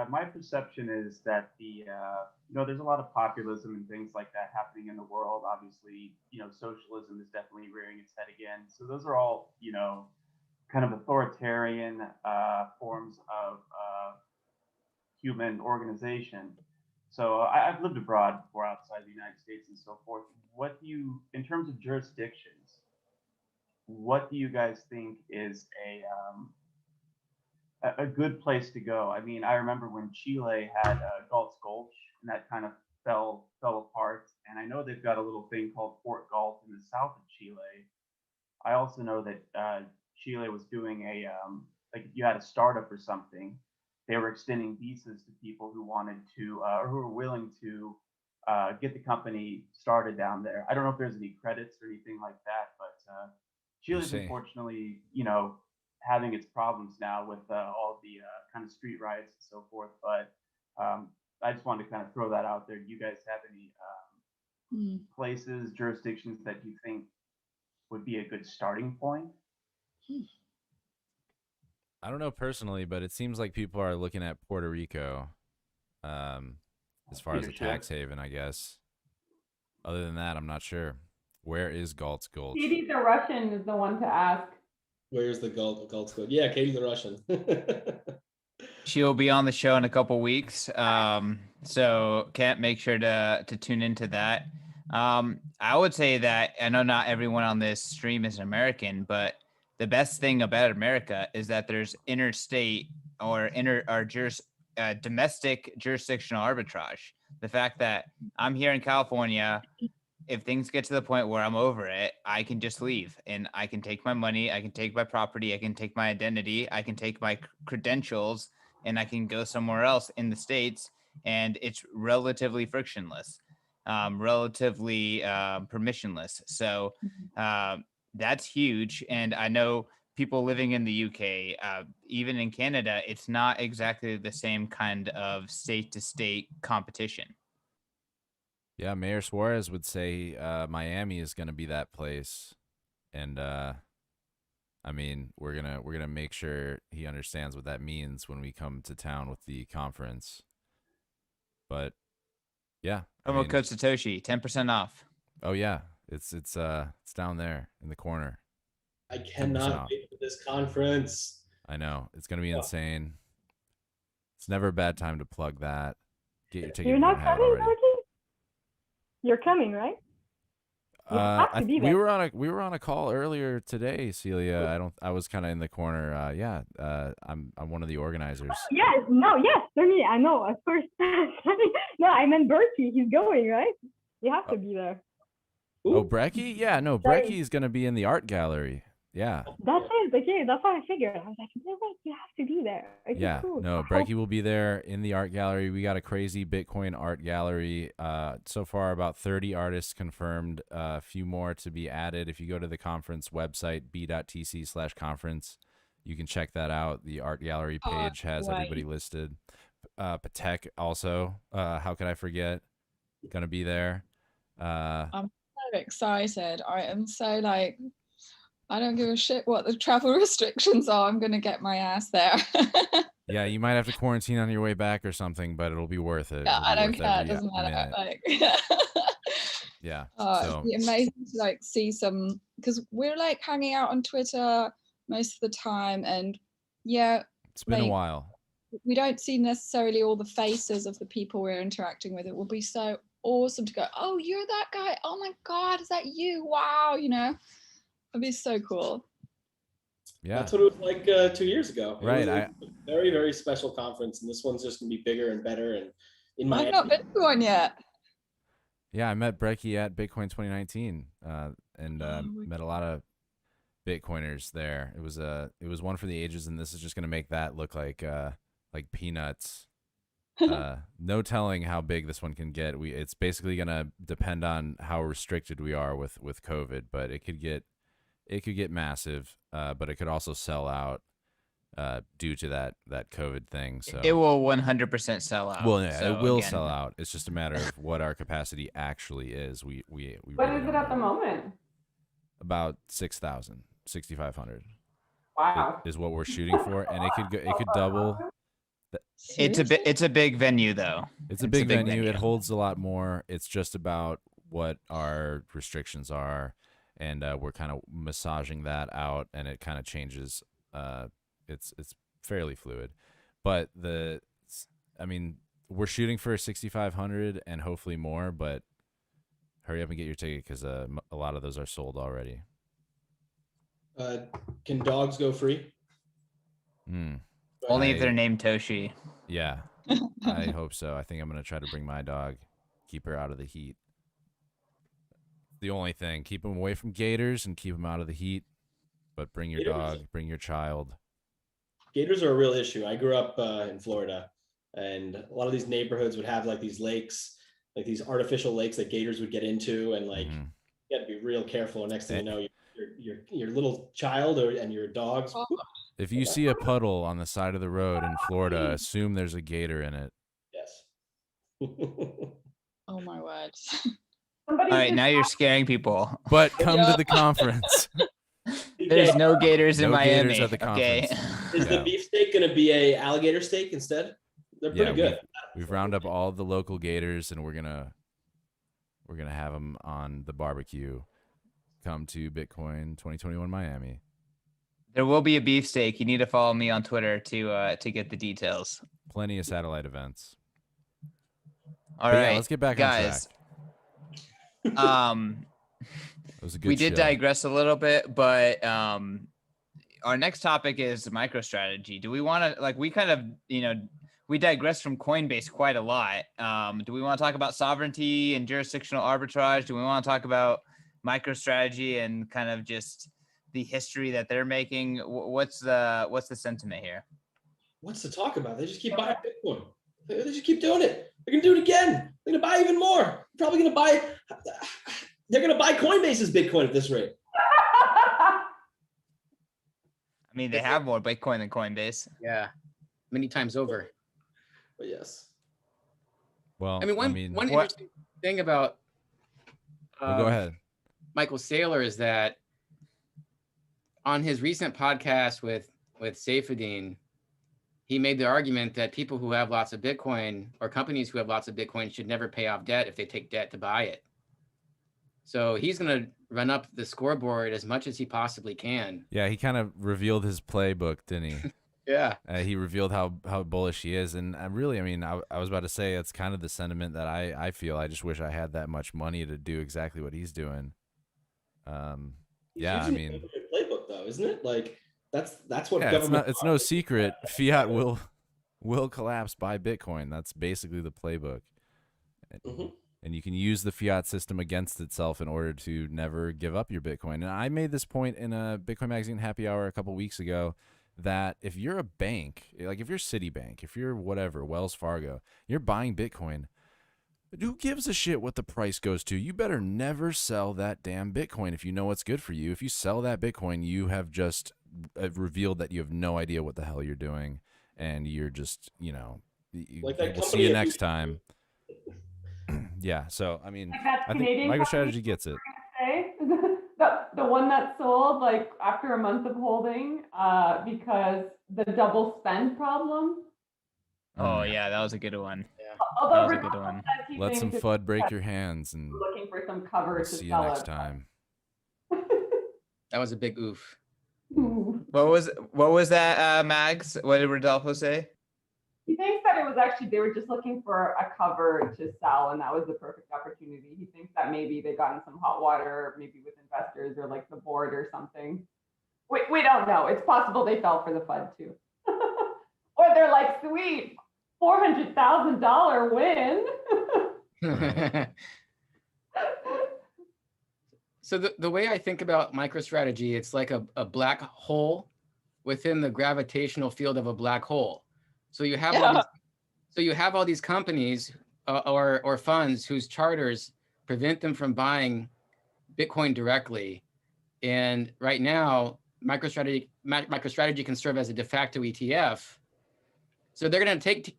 My perception is that there's a lot of populism and things like that happening in the world. Obviously, socialism is definitely rearing its head again. So those are all, kind of authoritarian forms of human organization. So I've lived abroad before, outside the United States and so forth. In terms of jurisdictions, what do you guys think is a good place to go? I mean, I remember when Chile had Galt's Gulch, and that kind of fell apart. And I know they've got a little thing called Fort Galt in the south of Chile. I also know that Chile was doing like if you had a startup or something, they were extending visas to people who wanted to or who were willing to get the company started down there. I don't know if there's any credits or anything like that, but Chile's unfortunately, having its problems now with all the kind of street riots and so forth. But I just wanted to kind of throw that out there. Do you guys have any places, jurisdictions that you think would be a good starting point? I don't know personally, but it seems like people are looking at Puerto Rico as far as a tax haven, I guess. Other than that, I'm not sure. Where is Galt's Gulch? Katie the Russian is the one to ask. Where's the Galt's Gulch? Yeah, Katie the Russian. She'll be on the show in a couple weeks. So can't make sure to tune into that. I would say that I know not everyone on this stream is American, but the best thing about America is that there's interstate or domestic jurisdictional arbitrage. The fact that I'm here in California, if things get to the point where I'm over it, I can just leave and I can take my money, I can take my property, I can take my identity, I can take my credentials, and I can go somewhere else in the States, and it's relatively frictionless, relatively permissionless. So that's huge. And I know people living in the UK, even in Canada, it's not exactly the same kind of state-to-state competition. Yeah, Mayor Suarez would say Miami is going to be that place, and I mean, we're gonna make sure he understands what that means when we come to town with the conference. But yeah, Promo code Satoshi, 10% off. Oh yeah, it's down there in the corner. I cannot wait for this conference. I know it's gonna be insane. It's never a bad time to plug that. Get your ticket. You're not coming, Brekkie? You're coming, right? You have to be there. We were on a call earlier today, Celia. I was kind of in the corner. I'm one of the organizers. Yes, certainly. I know, of course. No, I meant Brekkie. He's going, right? You have to be there. Oh, Brekkie? Yeah, no, Brekkie is gonna be in the art gallery. Yeah. That's it. Okay, that's what I figured. I was like, no, wait, you have to be there. Okay, yeah, cool. No, Brekkie will be there in the art gallery. We got a crazy Bitcoin art gallery. So far, about 30 artists confirmed. A few more to be added. If you go to the conference website, b.tc/conference, you can check that out. The art gallery page has everybody listed. Petek also. How could I forget? Gonna be there. I'm so excited. I am so I don't give a shit what the travel restrictions are. I'm gonna get my ass there. Yeah, you might have to quarantine on your way back or something, but it'll be worth it. Yeah, It'll be I don't worth care. It every doesn't matter. minute. Like, Yeah. it'd So be amazing to like see some, because we're like hanging out on Twitter most of the time, and yeah, it's been a like, while. we don't see necessarily all the faces of the people we're interacting with. It will be so awesome to go, oh, you're that guy. Oh my God, is that you? Wow, you know, it'd be so cool. Yeah. That's what it was like 2 years ago. Right. It was a very, very special conference, and this one's just gonna be bigger and better. And in I've not been to one yet. Yeah, I met Brekkie at Bitcoin 2019, and Oh, met a lot of Bitcoiners there. It was one for the ages, and this is just gonna make that look like peanuts. No telling how big this one can get. It's basically gonna depend on how restricted we are with COVID, but it could get massive. But it could also sell out due to that COVID thing. So It will 100% sell out. well, yeah, So, it will again, sell out. It's just a matter of what our capacity actually is. We What really is it don't at the know. moment? About 6,000, 6,500 Wow. is what we're shooting for, and it could double. it's a big venue though. It's a big venue. It holds a lot more. It's just about what our restrictions are, and we're kind of massaging that out, and it kind of changes. It's fairly fluid, but we're shooting for 6,500 and hopefully more, but hurry up and get your ticket because a lot of those are sold already. Can dogs go free? Only if they're named Toshi. Yeah, I hope so. I think I'm going to try to bring my dog, keep her out of the heat. The only thing, keep them away from gators and keep them out of the heat, but bring your dog, bring your child. Gators are a real issue. I grew up in Florida, and a lot of these neighborhoods would have like these lakes, like these artificial lakes that gators would get into, and like you got to be real careful. Next thing you know, your little child and your dogs. If you see a puddle on the side of the road in Florida, assume there's a gator in it. Yes. Oh my word. All right, now you're scaring people. But come to the conference. There's no gators in Miami. Gators at the conference. Okay. Is the beefsteak going to be a alligator steak instead? They're pretty good. We've round up all the local gators, and we're gonna have them on the barbecue. Come to Bitcoin 2021 Miami. There will be a beefsteak. You need to follow me on Twitter to get the details. Plenty of satellite events. All But right, yeah, let's get back guys. on track. It was a good We did show. digress a little bit, but our next topic is MicroStrategy. Do we want to we kind of we digress from Coinbase quite a lot. Do we want to talk about sovereignty and jurisdictional arbitrage? Do we want to talk about MicroStrategy and kind of just the history that they're making? What's the sentiment here? What's to talk about? They just keep buying Bitcoin. They just keep doing it. They're gonna do it again. They're gonna buy even more. They're probably gonna buy. They're gonna buy Coinbase's Bitcoin at this rate. I mean, they have more Bitcoin than Coinbase. Yeah, many times over. But yes. Well, I mean, one interesting thing about go ahead. Michael Saylor is that on his recent podcast with Saifedean, he made the argument that people who have lots of Bitcoin or companies who have lots of Bitcoin should never pay off debt if they take debt to buy it. So he's going to run up the scoreboard as much as he possibly can. Yeah, he kind of revealed his playbook, didn't he? Yeah. He revealed how bullish he is. And I was about to say it's kind of the sentiment that I feel. I just wish I had that much money to do exactly what he's doing. Yeah, I mean, playbook though, isn't it? Like that's what government. It's no secret. Fiat will collapse by Bitcoin. That's basically the playbook. And you can use the fiat system against itself in order to never give up your Bitcoin. And I made this point in a Bitcoin Magazine happy hour a couple weeks ago that if you're a bank, like if you're Citibank, if you're whatever, Wells Fargo, you're buying Bitcoin, who gives a shit what the price goes to? You better never sell that damn Bitcoin if you know what's good for you. If you sell that Bitcoin, you have just revealed that you have no idea what the hell you're doing, and you're just, we'll see you next time. Yeah, so I mean, I think MicroStrategy gets it. The The one that sold like after a month of holding, because the double spend problem. Oh yeah, that was a good one. Although That was a Ronaldo good one. says he Let thinks some it's FUD break your hands, and looking for some cover we'll to see you sell next it. time. That was a big oof. Ooh. What was that, Mags? What did Rodolfo say? He thinks that it was actually they were just looking for a cover to sell, and that was the perfect opportunity. He thinks that maybe they got in some hot water, maybe with investors or like the board or something. We don't know. It's possible they fell for the FUD too, or they're like, sweet, $400,000 win. So the way I think about MicroStrategy, it's like a black hole within the gravitational field of a black hole. So you have all these companies or funds whose charters prevent them from buying Bitcoin directly. And right now, MicroStrategy can serve as a de facto ETF. So they're going to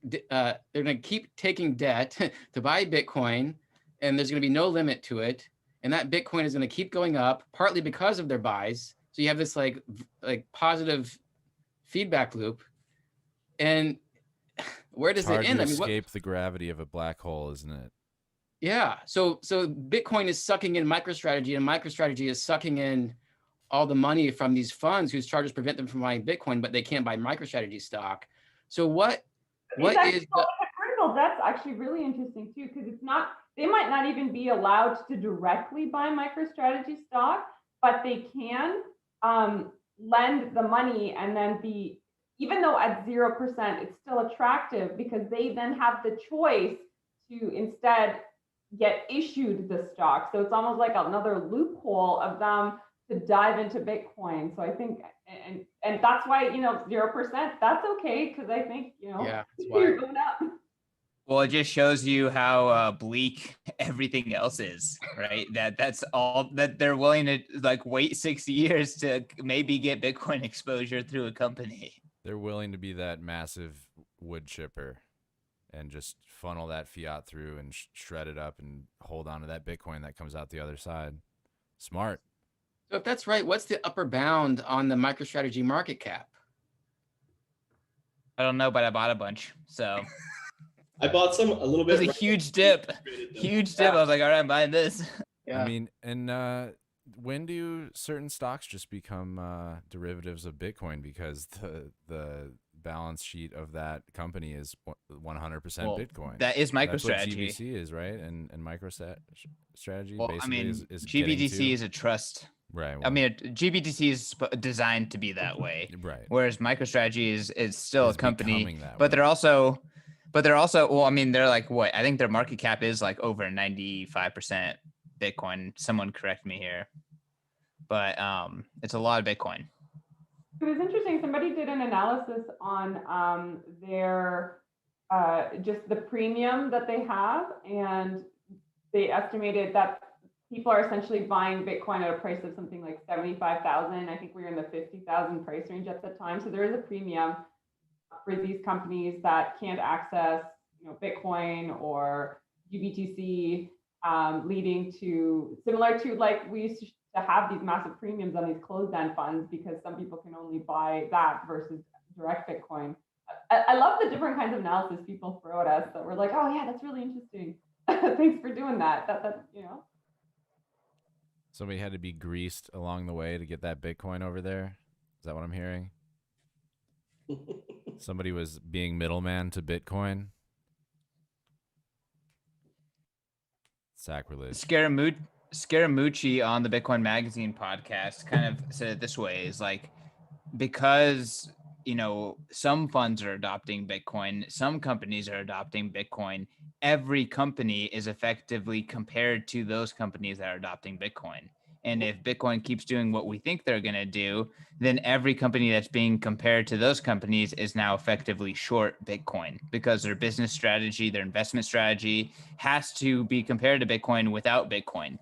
they're going to keep taking debt to buy Bitcoin, and there's going to be no limit to it. And that Bitcoin is going to keep going up, partly because of their buys. So you have this like positive feedback loop. And where does it end? To escape the gravity of a black hole, isn't it? Yeah. So Bitcoin is sucking in MicroStrategy, and MicroStrategy is sucking in all the money from these funds whose charters prevent them from buying Bitcoin, but they can't buy MicroStrategy stock. So what is hypocritical? That's actually really interesting too, because it's not. They might not even be allowed to directly buy MicroStrategy stock, but they can lend the money, and then even though at 0%, it's still attractive because they then have the choice to instead get issued the stock. So it's almost like another loophole of them to dive into Bitcoin. So I think, and that's why, 0%, that's okay. Cause I think, yeah, you're going up. Well, it just shows you how bleak everything else is, right? That's all that they're willing to like wait 6 years to maybe get Bitcoin exposure through a company. They're willing to be that massive wood chipper and just funnel that fiat through and shred it up and hold on to that Bitcoin that comes out the other side. Smart. So if that's right, what's the upper bound on the MicroStrategy market cap? I don't know, but I bought a bunch. So I bought a little bit. It was a huge dip. Huge dip. I was like, all right, I'm buying this. Yeah. I mean, and when do certain stocks just become derivatives of Bitcoin because the balance sheet of that company is 100% Bitcoin? That is MicroStrategy. That's what GBC is, right? And MicroStrategy basically is GBTC is a trust. Right. Well, I mean, GBTC is designed to be that way. Right. Whereas MicroStrategy is still a company, but way. they're also, well, I mean, they're like what? I think their market cap is like over 95% Bitcoin. Someone correct me here, but it's a lot of Bitcoin. It was interesting. Somebody did an analysis on their just the premium that they have, and they estimated that people are essentially buying Bitcoin at a price of something like 75,000. I think we were in the 50,000 price range at the time. So there is a premium for these companies that can't access, Bitcoin or GBTC, leading to similar to like we used to have these massive premiums on these closed-end funds because some people can only buy that versus direct Bitcoin. I love the different kinds of analysis people throw at us that we're like, oh yeah, that's really interesting. Thanks for doing that. That. Somebody had to be greased along the way to get that Bitcoin over there. Is that what I'm hearing? Somebody was being middleman to Bitcoin. Sacrilege. Scaramucci on the Bitcoin Magazine podcast kind of said it this way: is like, because some funds are adopting Bitcoin, some companies are adopting Bitcoin, every company is effectively compared to those companies that are adopting Bitcoin. And if Bitcoin keeps doing what we think they're going to do, then every company that's being compared to those companies is now effectively short Bitcoin because their business strategy, their investment strategy has to be compared to Bitcoin without Bitcoin.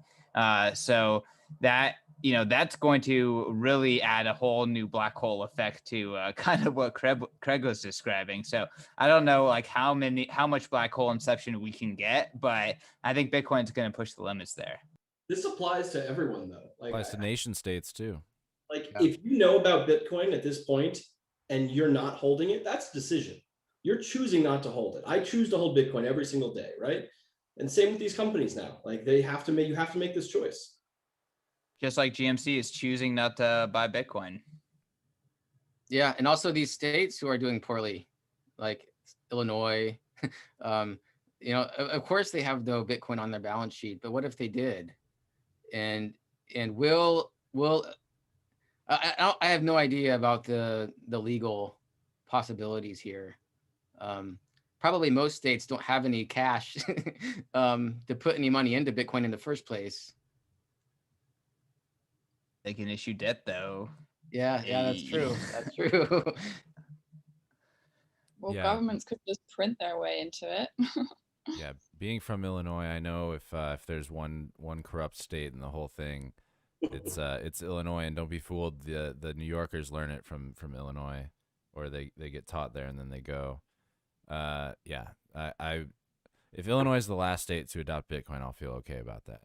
So that, that's going to really add a whole new black hole effect to kind of what Craig was describing. So I don't know like how much black hole inception we can get, but I think Bitcoin's going to push the limits there. This applies to everyone though. Like Applies to nation states too. Like Yeah. if you know about Bitcoin at this point and you're not holding it, that's a decision. You're choosing not to hold it. I choose to hold Bitcoin every single day, right? And same with these companies now. Like you have to make this choice. Just like GMC is choosing not to buy Bitcoin. Yeah, and also these states who are doing poorly, like Illinois, of course they have no Bitcoin on their balance sheet, but what if they did? And will I have no idea about the legal possibilities here. Probably most states don't have any cash to put any money into Bitcoin in the first place. They can issue debt though. Yeah, that's true. That's true. Well, Yeah. governments could just print their way into it. Yeah, being from Illinois, I know if there's one corrupt state in the whole thing, it's Illinois. And don't be fooled, the New Yorkers learn it from Illinois, or they get taught there and then they go. Yeah, I if Illinois is the last state to adopt Bitcoin, I'll feel okay about that.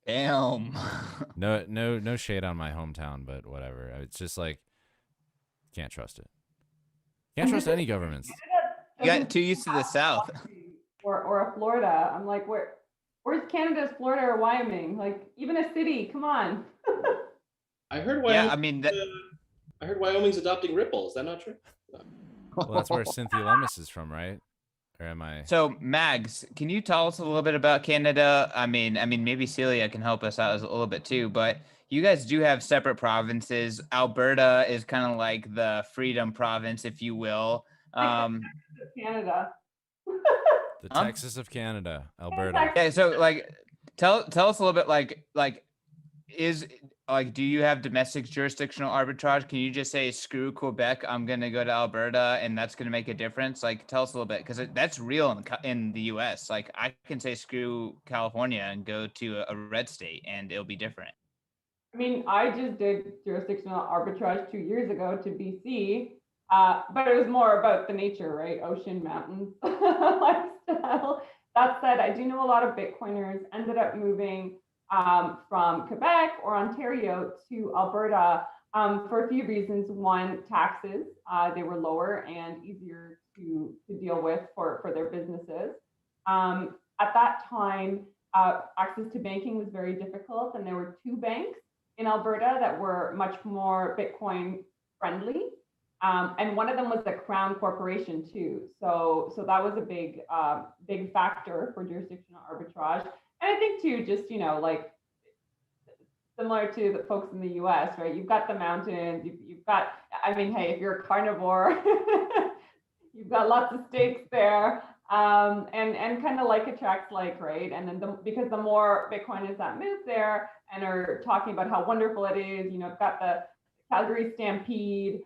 Damn. No shade on my hometown, but whatever. It's just like can't trust it. Can't trust any governments. You got too used to the South. Or a Florida. I'm like, where's Canada's Florida or Wyoming? Like even a city, come on. I heard Wyoming. Yeah, I mean, I heard Wyoming's adopting Ripple. Is that not true? Well, that's where Cynthia Lemus is from, right? Or am I? So Mags, can you tell us a little bit about Canada? I mean, maybe Celia can help us out a little bit too, but you guys do have separate provinces. Alberta is kind of like the freedom province, if you will. Canada. The Texas of Canada, Alberta. Yeah, so like tell us a little bit do you have domestic jurisdictional arbitrage? Can you just say screw Quebec, I'm gonna go to Alberta and that's gonna make a difference? Like tell us a little bit, because that's real in the US. Like I can say screw California and go to a red state and it'll be different. I mean, I just did jurisdictional arbitrage 2 years ago to BC, but it was more about the nature, right? Ocean, mountains, lifestyle. That said, I do know a lot of Bitcoiners ended up moving from Quebec or Ontario to Alberta for a few reasons. One, taxes. They were lower and easier to deal with for their businesses. At that time, access to banking was very difficult, and there were 2 banks in Alberta that were much more Bitcoin friendly. And one of them was a Crown corporation too. So that was a big factor for jurisdictional arbitrage. And I think too, just, like similar to the folks in the US, right? You've got the mountains, you've got, I mean, hey, if you're a carnivore, you've got lots of steaks there. And kind of like attracts like, right? And then because the more Bitcoiners that move there and are talking about how wonderful it is, you've got the Calgary Stampede,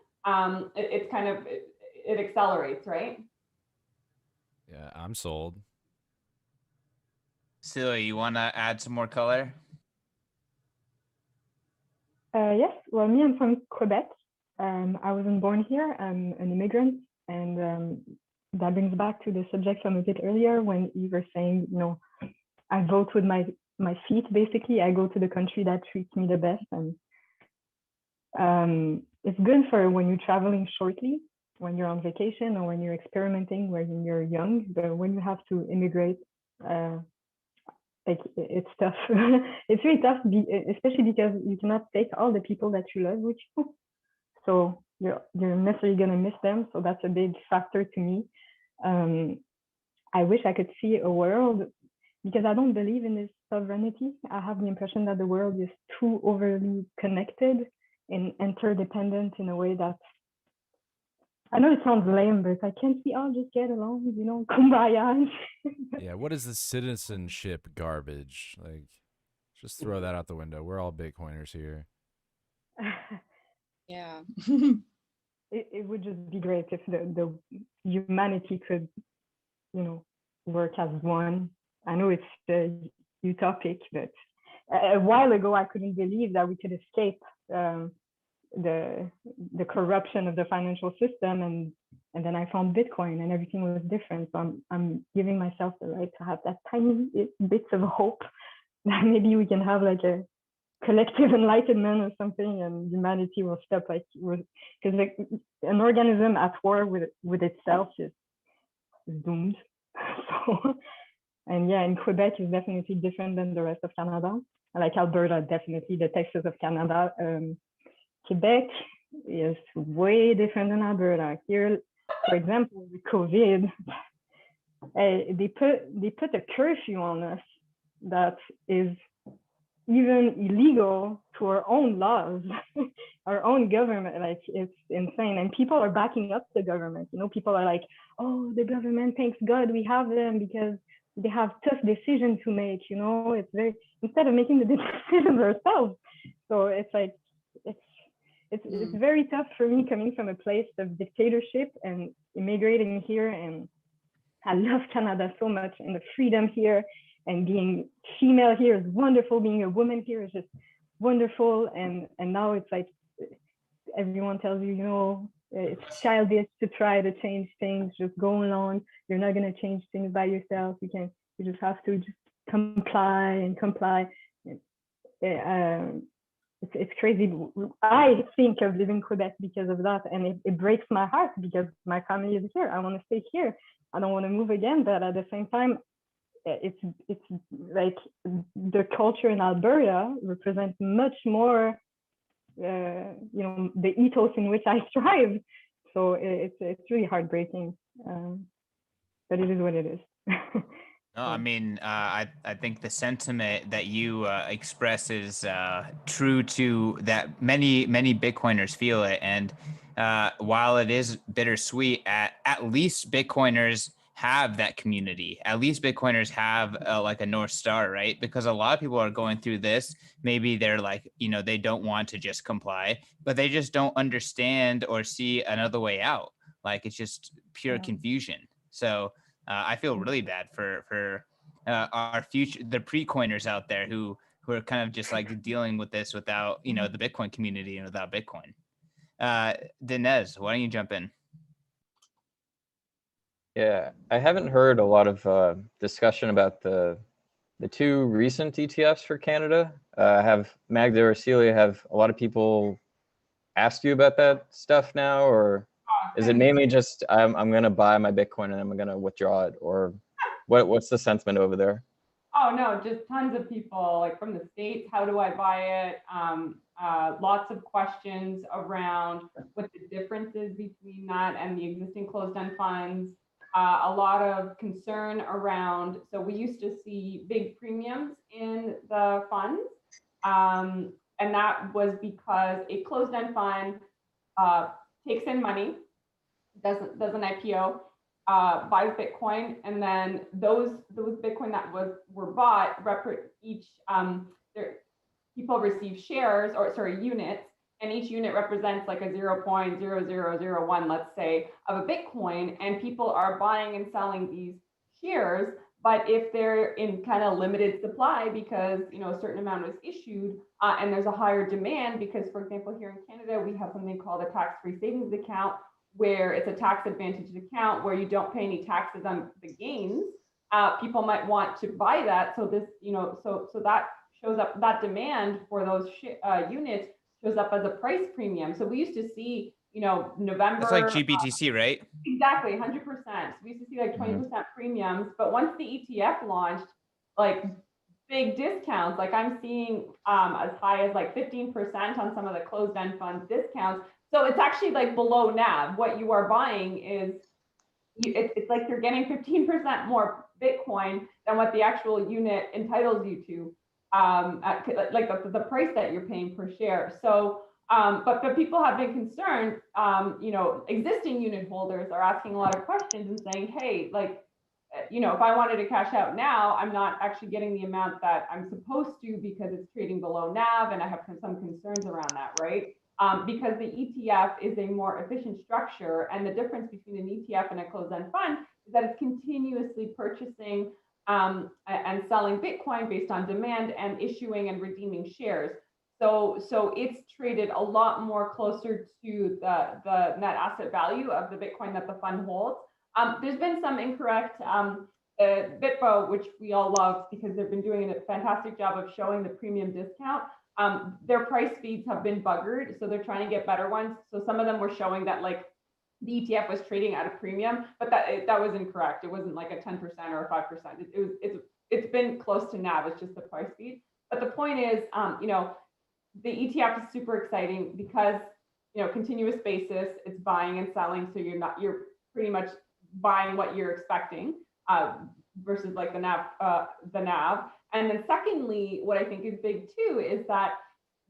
it's kind of, it accelerates, right? Yeah, I'm sold. Celia, you want to add some more color? Yes, well, me, I'm from Quebec. I wasn't born here. I'm an immigrant, and that brings back to the subject from a bit earlier when you were saying, I vote with my feet. Basically, I go to the country that treats me the best, and it's good for when you're traveling shortly, when you're on vacation or when you're experimenting, when you're young. But when you have to immigrate, it's tough. It's really tough, especially because you cannot take all the people that you love with you. So you're necessarily gonna miss them. So that's a big factor to me. I wish I could see a world, because I don't believe in this sovereignty. I have the impression that the world is too overly connected and interdependent in a way that, I know it sounds lame, but I can't we all just get along, kumbaya. Yeah, what is this citizenship garbage? Like, just throw that out the window. We're all Bitcoiners here. Yeah. It would just be great if the humanity could, work as one. I know it's utopic, but a while ago I couldn't believe that we could escape the corruption of the financial system and And then I found Bitcoin, and everything was different. So I'm giving myself the right to have that tiny bits of hope that maybe we can have like a collective enlightenment or something, and humanity will stop, like, because like an organism at war with itself is doomed. So, and yeah, in Quebec is definitely different than the rest of Canada. Like Alberta, definitely the Texas of Canada. Quebec is way different than Alberta. Here, for example, with COVID, they put a curfew on us that is even illegal to our own laws, our own government. Like, it's insane. And people are backing up the government. You know, people are like, oh, the government, thanks God we have them because they have tough decisions to make. You know, it's very, instead of making the decisions ourselves. So it's like, it's very tough for me coming from a place of dictatorship and immigrating here. And I love Canada so much, and the freedom here, and being female here is wonderful. Being a woman here is just wonderful. And now it's like everyone tells you, you know, it's childish to try to change things. Just go along. You're not gonna change things by yourself. You just have to just comply and comply. It's crazy. I think of living in Quebec because of that, and it breaks my heart because my family is here. I want to stay here. I don't want to move again, but at the same time, it's like the culture in Alberta represents much more, you know, the ethos in which I strive. So it's really heartbreaking, but it is what it is. No, I mean, I think the sentiment that you express is true to that many Bitcoiners feel it. And while it is bittersweet, at least Bitcoiners have that community. At least Bitcoiners have like a North Star, right? Because a lot of people are going through this. Maybe they're like, you know, they don't want to just comply, but they just don't understand or see another way out. Like, it's just pure confusion. So I feel really bad for our future, the pre-coiners out there who are kind of just like dealing with this without, you know, the Bitcoin community and without Bitcoin. Deniz, why don't you jump in? Yeah, I haven't heard a lot of discussion about the two recent ETFs for Canada. Have Magda or Celia, have a lot of people asked you about that stuff now, or is it mainly just I'm gonna buy my Bitcoin and I'm gonna withdraw it, or what's the sentiment over there? Oh no, just tons of people like from the States. How do I buy it? Lots of questions around what the difference is between that and the existing closed-end funds. A lot of concern around, so we used to see big premiums in the funds. And that was because a closed-end fund takes in money, does an IPO, buys Bitcoin, and then those Bitcoin that were bought, people receive shares, or sorry, units, and each unit represents like a 0.0001, let's say, of a Bitcoin, and people are buying and selling these shares. But if they're in kind of limited supply because, you know, a certain amount was issued, and there's a higher demand because, for example, here in Canada, we have something called a tax-free savings account, where it's a tax advantaged account where you don't pay any taxes on the gains. People might want to buy that. So this, you know, so that shows up, that demand for those units shows up as a price premium. So we used to see, you know, November. That's like GBTC, right? Exactly, 100%. We used to see like 20% premiums, but once the ETF launched, like big discounts, like I'm seeing as high as like 15% on some of the closed-end funds discounts. So it's actually like below NAV. What you are buying is, it's like you're getting 15% more Bitcoin than what the actual unit entitles you to, like the price that you're paying per share. So, but people have been concerned, you know, existing unit holders are asking a lot of questions and saying, hey, like, you know, if I wanted to cash out now, I'm not actually getting the amount that I'm supposed to because it's trading below NAV, and I have some concerns around that, right? Because the ETF is a more efficient structure, and the difference between an ETF and a closed-end fund is that it's continuously purchasing and selling Bitcoin based on demand and issuing and redeeming shares. So it's traded a lot more closer to the net asset value of the Bitcoin that the fund holds. There's been some incorrect Bitbo, which we all love because they've been doing a fantastic job of showing the premium discount. Their price feeds have been buggered, so they're trying to get better ones. So some of them were showing that like the ETF was trading at a premium, but that was incorrect. It wasn't like a 10% or a 5%. It's been close to NAV. It's just the price feed. But the point is, the ETF is super exciting because continuous basis, it's buying and selling, so you're pretty much buying what you're expecting versus like the NAV. And then secondly, what I think is big too is that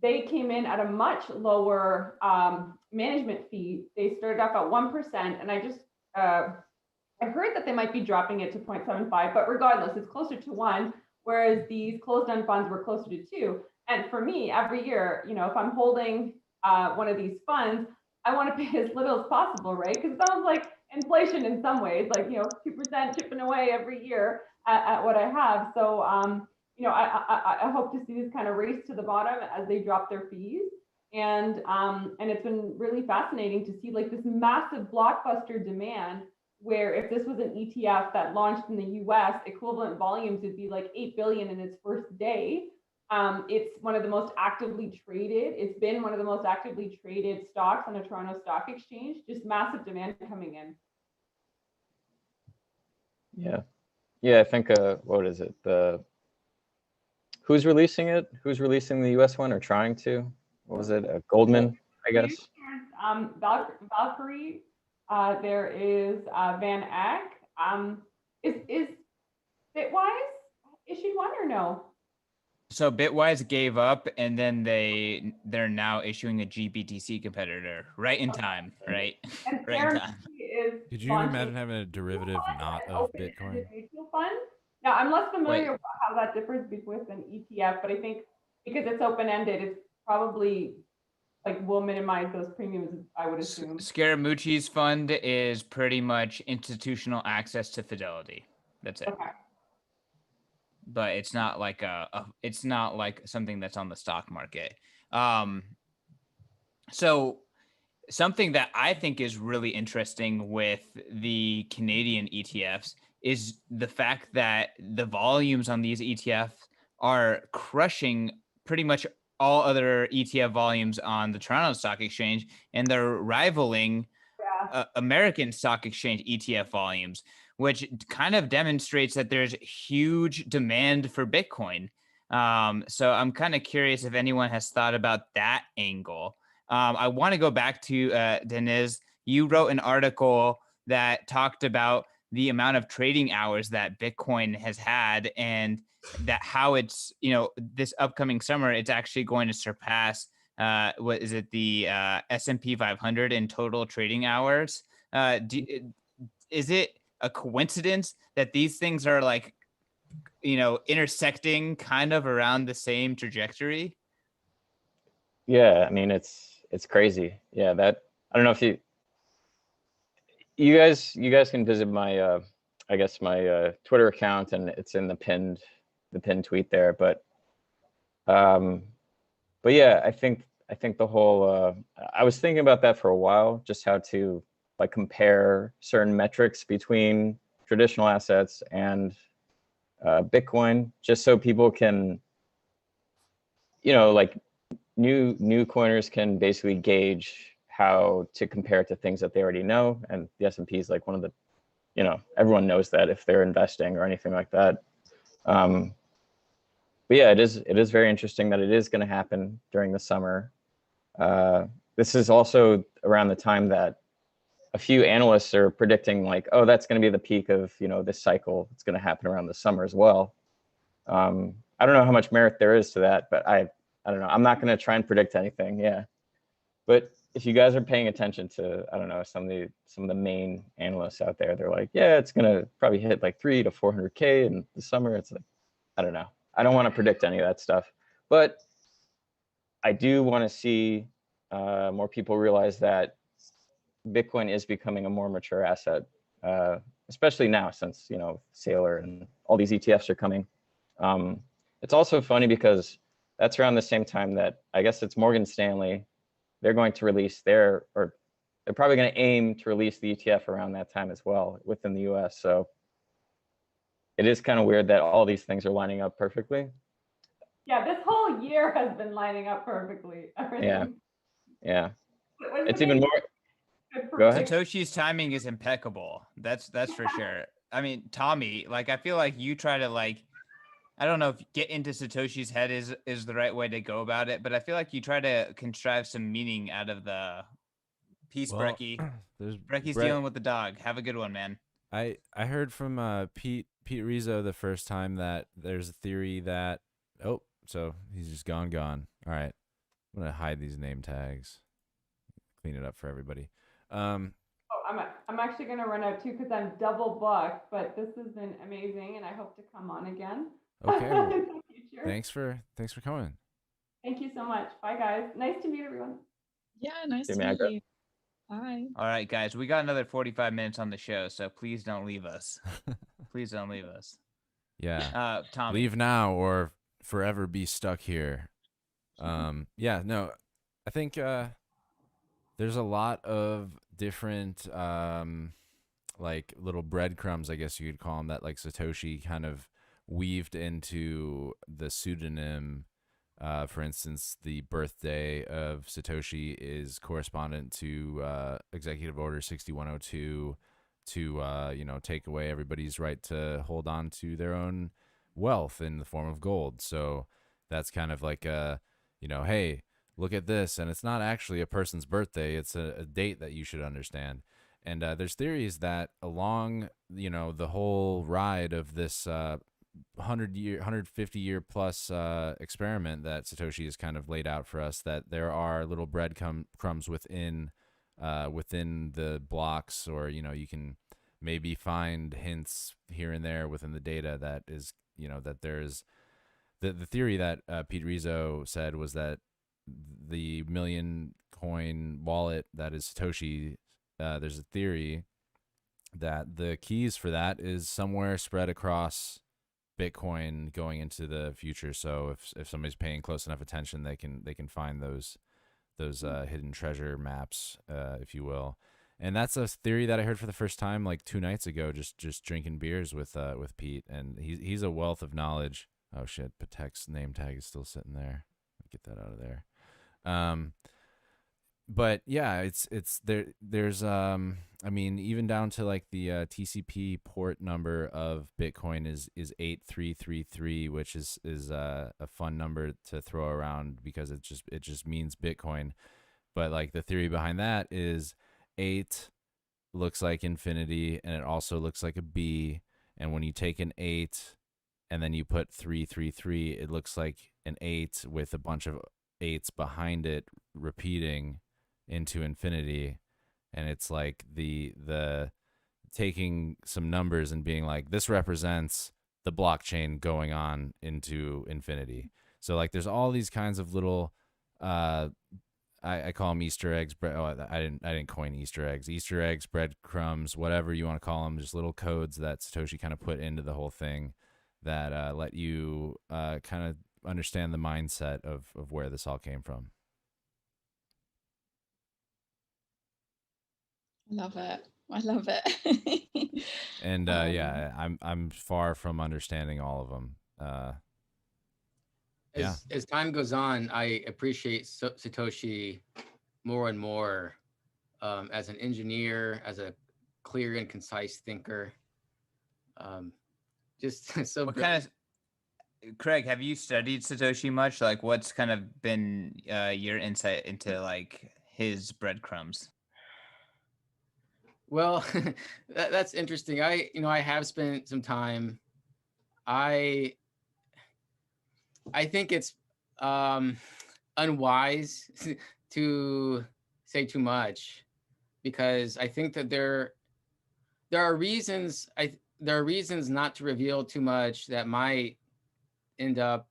they came in at a much lower management fee. They started off at 1%, and I heard that they might be dropping it to 0.75, but regardless, it's closer to 1, whereas these closed-end funds were closer to 2. And for me, every year, if I'm holding one of these funds, I want to pay as little as possible, right? Because it sounds like inflation in some ways, like 2% chipping away every year at what I have. So I hope to see this kind of race to the bottom as they drop their fees. And it's been really fascinating to see like this massive blockbuster demand, where if this was an ETF that launched in the US, equivalent volumes would be like 8 billion in its first day. It's one of the most actively traded. It's been one of the most actively traded stocks on the Toronto Stock Exchange. Just massive demand coming in. Yeah. I think what is it? Who's releasing it? Who's releasing the US one or trying to? What was it? Goldman, I guess. Valkyrie. There is Van Eck. Is Bitwise issued one or no? So Bitwise gave up, and then they're now issuing a GBTC competitor right in time, right? And right in time. Could you imagine having a derivative not of Bitcoin? Mutual fund. Now, I'm less familiar with how that differs with an ETF, but I think because it's open-ended, it's probably like will minimize those premiums, I would assume. Scaramucci's fund is pretty much institutional access to Fidelity. That's it. Okay. But it's not like it's not like something that's on the stock market. So something that I think is really interesting with the Canadian ETFs is the fact that the volumes on these ETFs are crushing pretty much all other ETF volumes on the Toronto Stock Exchange, and they're rivaling American Stock Exchange ETF volumes, which kind of demonstrates that there's huge demand for Bitcoin. So I'm kind of curious if anyone has thought about that angle. I want to go back to Deniz. You wrote an article that talked about the amount of trading hours that Bitcoin has had, and that how it's, this upcoming summer, it's actually going to surpass, what is it, the S&P 500 in total trading hours. Is it a coincidence that these things are like, intersecting kind of around the same trajectory? Yeah, I mean, it's crazy. Yeah, that, I don't know if you guys can visit my I guess my Twitter account, and it's in the pinned tweet there. But yeah, I think the whole I was thinking about that for a while, just how to like compare certain metrics between traditional assets and Bitcoin, just so people can, like new coiners can basically gauge how to compare it to things that they already know. And the S&P is like one of the, everyone knows that if they're investing or anything like that. But yeah, it is very interesting that it is going to happen during the summer. This is also around the time that a few analysts are predicting like, oh, that's going to be the peak of, this cycle. It's going to happen around the summer as well. I don't know how much merit there is to that, but I don't know. I'm not going to try and predict anything. Yeah. But if you guys are paying attention to, I don't know, some of the main analysts out there, they're like, yeah, it's going to probably hit like 300 to 400K in the summer. It's like, I don't know. I don't want to predict any of that stuff, but I do want to see more people realize that Bitcoin is becoming a more mature asset, especially now since, Sailor and all these ETFs are coming. It's also funny because that's around the same time that I guess it's Morgan Stanley. They're going to release they're probably going to aim to release the ETF around that time as well within the US. So it is kind of weird that all these things are lining up perfectly. Yeah, this whole year has been lining up perfectly. Everything. Yeah. When's It's the even main- more. good for Go ahead. Satoshi's timing is impeccable. That's for sure. I mean, Tommy, like I feel like you try to like, I don't know if get into Satoshi's head is the right way to go about it, but I feel like you try to contrive some meaning out of the piece, Well, Brekkie. there's Breckie's Brett- dealing with the dog. Have a good one, man. I heard from Pete Rizzo the first time that there's a theory that so he's just gone. All right, I'm gonna hide these name tags, clean it up for everybody. Oh, I'm actually going to run out too because I'm double booked, but this has been amazing and I hope to come on again. Okay, well, in the future. thanks for coming. Thank you so much. Bye guys. Nice to meet everyone. Yeah, nice See to you, meet Magra. you. Bye. All right, guys, we got another 45 minutes on the show, so please don't leave us. Please don't leave us. Yeah, Tommy. leave now or forever be stuck here. Yeah, no, I think there's a lot of different like little breadcrumbs, I guess you could call them, that like Satoshi kind of weaved into the pseudonym. For instance, the birthday of Satoshi is correspondent to Executive Order 6102 to take away everybody's right to hold on to their own wealth in the form of gold. So that's kind of like hey, look at this, and it's not actually a person's birthday; it's a date that you should understand. And there's theories that along the whole ride of this 150 year plus experiment that Satoshi has kind of laid out for us, that there are little breadcrumbs within the blocks, or you can maybe find hints here and there within the data that is that there's the theory that Pete Rizzo said was that the million coin wallet that is Satoshi, there's a theory that the keys for that is somewhere spread across Bitcoin going into the future. So if somebody's paying close enough attention, they can find those hidden treasure maps, if you will. And that's a theory that I heard for the first time like 2 nights ago, just drinking beers with Pete, and he's a wealth of knowledge. Oh shit, Petek's name tag is still sitting there. Get that out of there. But yeah, it's there's I mean, even down to like the TCP port number of Bitcoin is 8333, which is a fun number to throw around because it just means Bitcoin. But like the theory behind that is 8 looks like infinity, and it also looks like a B. And when you take an 8 and then you put 333, it looks like an 8 with a bunch of 8s behind it repeating into infinity. And it's like the taking some numbers and being like, this represents the blockchain going on into infinity. So like there's all these kinds of little I call them Easter eggs. I didn't coin Easter eggs, breadcrumbs, whatever you want to call them, just little codes that Satoshi kind of put into the whole thing that let you kind of understand the mindset of where this all came from. I love it. And yeah, I'm far from understanding all of them. As time goes on, I appreciate Satoshi more and more as an engineer, as a clear and concise thinker. Just so. What kind of, Craig, have you studied Satoshi much? Like, what's kind of been your insight into like his breadcrumbs? Well, that's interesting. I have spent some time. I think it's unwise to say too much, because I think that there are reasons not to reveal too much that might end up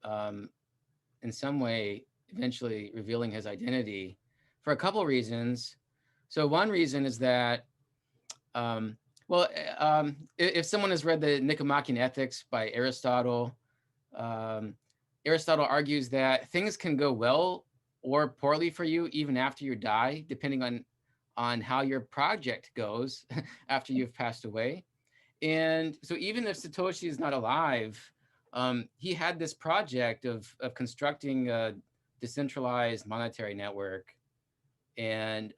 in some way eventually revealing his identity, for a couple of reasons. So one reason is that if someone has read the Nicomachean Ethics by Aristotle, Aristotle argues that things can go well or poorly for you even after you die, depending on how your project goes after you've passed away. And so even if Satoshi is not alive, he had this project of constructing a decentralized monetary network. And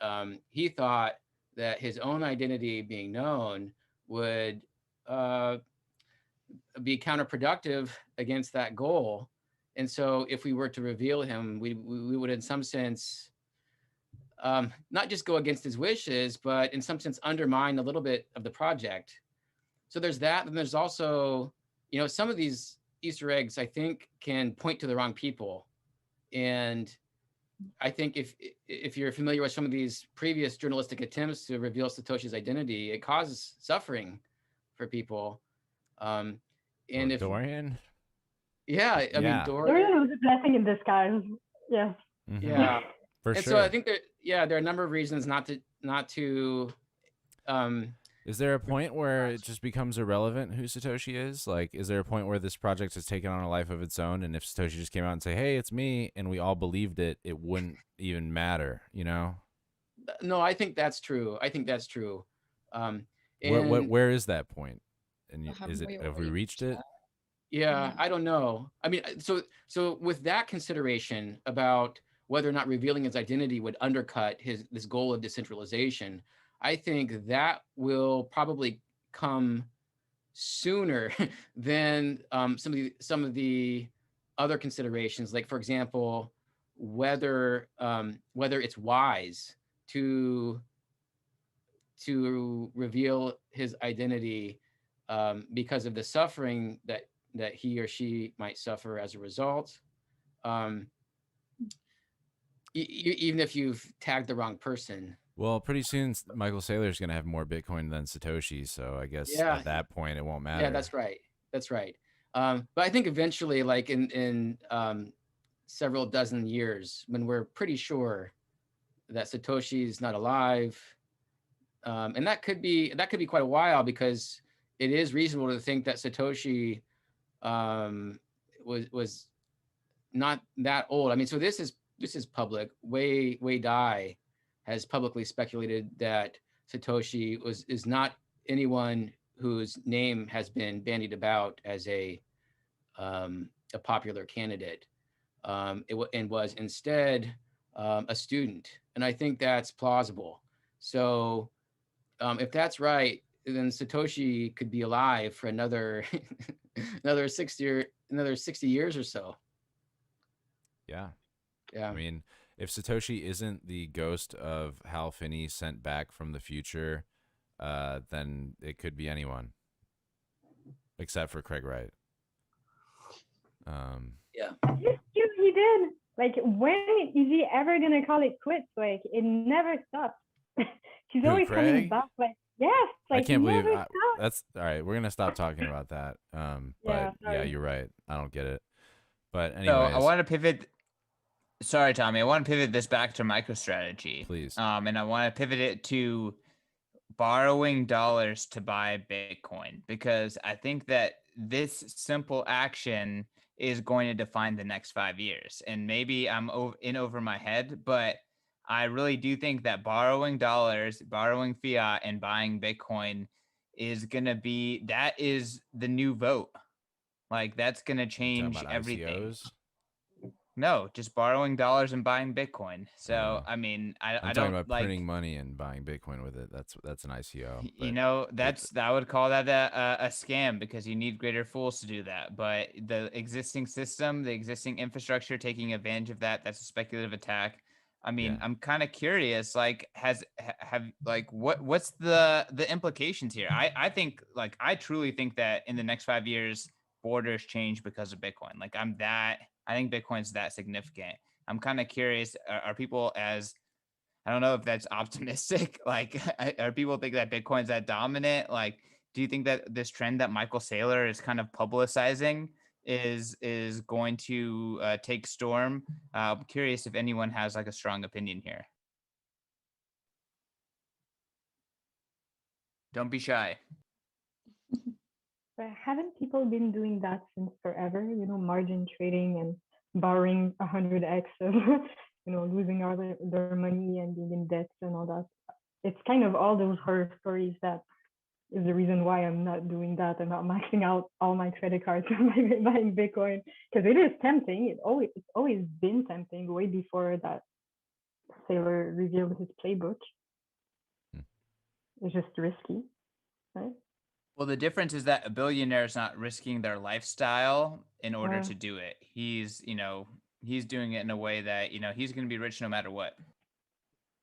he thought that his own identity being known would be counterproductive against that goal. And so if we were to reveal him, we would in some sense not just go against his wishes, but in some sense undermine a little bit of the project. So there's that. And there's also, some of these Easter eggs, I think, can point to the wrong people. And I think if you're familiar with some of these previous journalistic attempts to reveal Satoshi's identity, it causes suffering for people. And if Dorian, I mean, Dorian was a blessing in disguise. Yeah. Mm-hmm. Yeah, for and sure. so I think that there are a number of reasons not to. Is there a point where it just becomes irrelevant who Satoshi is? Like, is there a point where this project has taken on a life of its own, and if Satoshi just came out and say, "Hey, it's me," and we all believed it, it wouldn't even matter, No, I think that's true. Where is that point? And Haven't have we reached it? Yeah, I don't know. I mean, so with that consideration about whether or not revealing his identity would undercut this goal of decentralization, I think that will probably come sooner than some of the other considerations. Like, for example, whether it's wise to reveal his identity because of the suffering that he or she might suffer as a result. Even if you've tagged the wrong person. Well, pretty soon Michael Saylor is going to have more Bitcoin than Satoshi, so I guess at that point it won't matter. Yeah, that's right. But I think eventually, like in several dozen years, when we're pretty sure that Satoshi's not alive, and that could be quite a while, because it is reasonable to think that Satoshi was not that old. I mean, so this is public. Wei Dai has publicly speculated that Satoshi is not anyone whose name has been bandied about as a popular candidate. And was instead a student, and I think that's plausible. So if that's right, then Satoshi could be alive for another 60 years or so. Yeah. Yeah. I mean, if Satoshi isn't the ghost of Hal Finney sent back from the future, then it could be anyone, except for Craig Wright. Yeah. He did. Like, when is he ever gonna call it quits? Like, it never stops. She's always Craig? coming back. Like, yes. Like, I can't believe stops. that's all right. We're gonna stop talking about that. But yeah, you're right. I don't get it. But anyways, so I want to pivot. Sorry, Tommy. I want to pivot this back to MicroStrategy. Please. And I want to pivot it to borrowing dollars to buy Bitcoin, because I think that this simple action is going to define the next 5 years. And maybe I'm over my head, but I really do think that borrowing dollars, borrowing fiat, and buying Bitcoin is going to be, that is the new vote. Like, that's going to change everything. ICOs? No, just borrowing dollars and buying Bitcoin. So, I mean, I I'm don't talking about like printing money and buying Bitcoin with it. That's an ICO. I would call that a scam, because you need greater fools to do that. But the existing system, the existing infrastructure taking advantage of that, that's a speculative attack. I mean, I'm kind of curious, like, what's the implications here? I think, like, I truly think that in the next 5 years, borders change because of Bitcoin. Like, I think Bitcoin's that significant. I'm kind of curious, are people as, I don't know if that's optimistic. Like, are people think that Bitcoin's that dominant? Like, do you think that this trend that Michael Saylor is kind of publicizing is going to take storm? I'm curious if anyone has like a strong opinion here. Don't be shy. but haven't people been doing that since forever? You know, margin trading and borrowing 100x of, losing all their money and being in debt and all that. It's kind of all those horror stories that is the reason why I'm not doing that. I'm not maxing out all my credit cards by buying Bitcoin, because it is tempting. It's always been tempting way before that Sailor revealed his playbook. It's just risky, right? Well, the difference is that a billionaire is not risking their lifestyle in order to do it. He's doing it in a way that, he's going to be rich no matter what.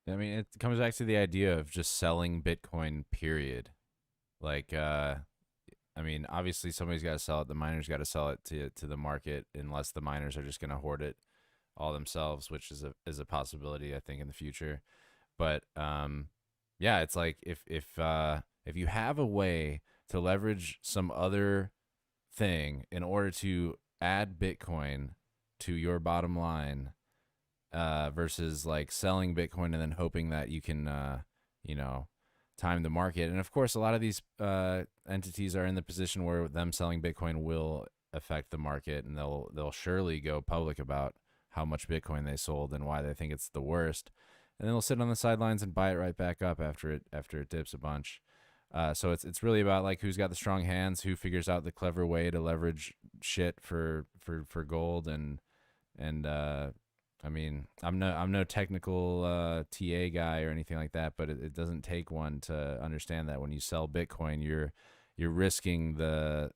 I mean, it comes back to the idea of just selling Bitcoin, period. Like, I mean, obviously somebody's got to sell it. The miners got to sell it to the market, unless the miners are just going to hoard it all themselves, which is a possibility, I think, in the future. But yeah, it's like if you have a way to leverage some other thing in order to add Bitcoin to your bottom line, versus like selling Bitcoin and then hoping that you can, time the market. And of course, a lot of these entities are in the position where them selling Bitcoin will affect the market, and they'll surely go public about how much Bitcoin they sold and why they think it's the worst. And then they'll sit on the sidelines and buy it right back up after it dips a bunch. So it's really about like who's got the strong hands, who figures out the clever way to leverage shit for gold. And I mean, I'm no technical TA guy or anything like that, but it doesn't take one to understand that when you sell Bitcoin, you're risking the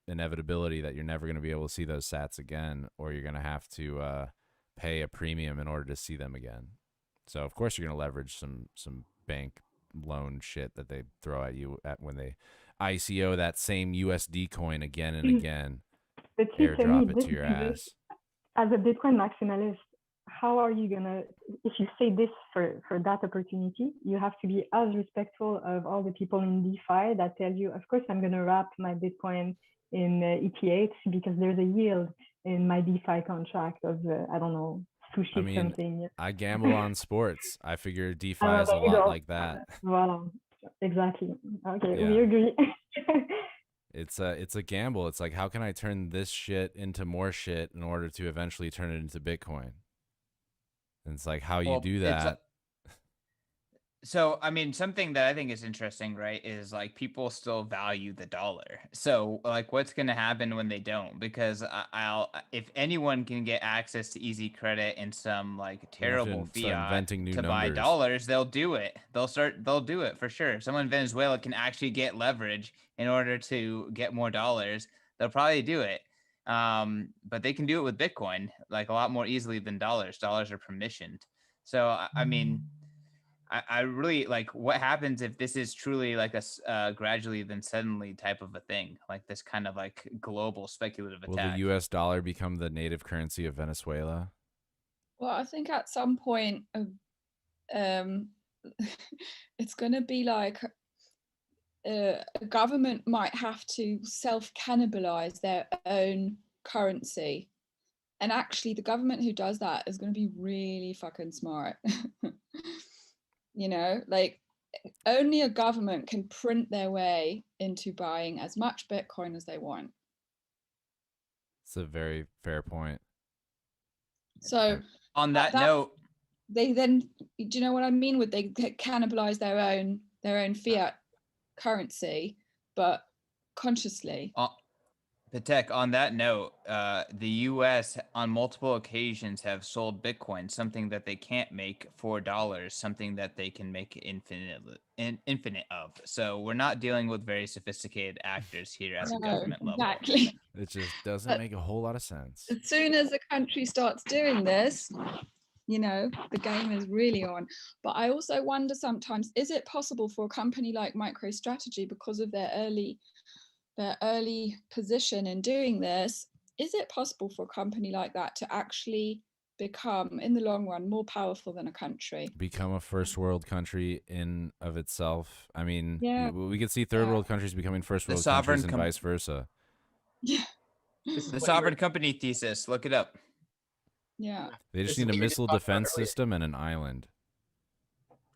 inevitability that you're never going to be able to see those sats again, or you're going to have to pay a premium in order to see them again. So of course you're going to leverage some bank loan shit that they throw at you when they ICO that same USD coin again and again, airdrop it to your ass. As a Bitcoin maximalist, how are you gonna, if you say this for that opportunity, you have to be as respectful of all the people in DeFi that tell you, of course, I'm gonna wrap my Bitcoin in ETH because there's a yield in my DeFi contract of, I don't know, sushi something. I gamble on sports. I figure DeFi is a lot like that. Voilà. Exactly. Okay, Yeah. we agree. It's a gamble. It's like, how can I turn this shit into more shit in order to eventually turn it into Bitcoin? And it's like, how you do that. So, I mean, something that I think is interesting, right, is like people still value the dollar. So, like, what's going to happen when they don't? Because if anyone can get access to easy credit and some like terrible fiat to buy dollars, they'll do it. They'll do it for sure. Someone in Venezuela can actually get leverage in order to get more dollars. They'll probably do it. But they can do it with Bitcoin like a lot more easily than dollars. Dollars are permissioned. So, I mean, I really like what happens if this is truly like a gradually then suddenly type of a thing, like this kind of like global speculative attack. Will the US dollar become the native currency of Venezuela? Well, I think at some point, it's going to be like a government might have to self-cannibalize their own currency. And actually, the government who does that is going to be really fucking smart. Like only a government can print their way into buying as much Bitcoin as they want. It's a very fair point. So on that note, they then, do you know what I mean? With they cannibalize their own fiat currency, but consciously. Petek, on that note, the U.S. on multiple occasions have sold Bitcoin, something that they can't make $4, something that they can make infinite of. So we're not dealing with very sophisticated actors here at the government level. Exactly. It just doesn't make a whole lot of sense. As soon as the country starts doing this, the game is really on. But I also wonder sometimes, is it possible for a company like MicroStrategy, because of their early position in doing this, is it possible for a company like that to actually become, in the long run, more powerful than a country? Become a first world country in of itself. I mean, yeah. We could see third world countries becoming first world countries and vice versa. Yeah. The sovereign company thesis, look it up. Yeah. They just need a missile defense system and an island.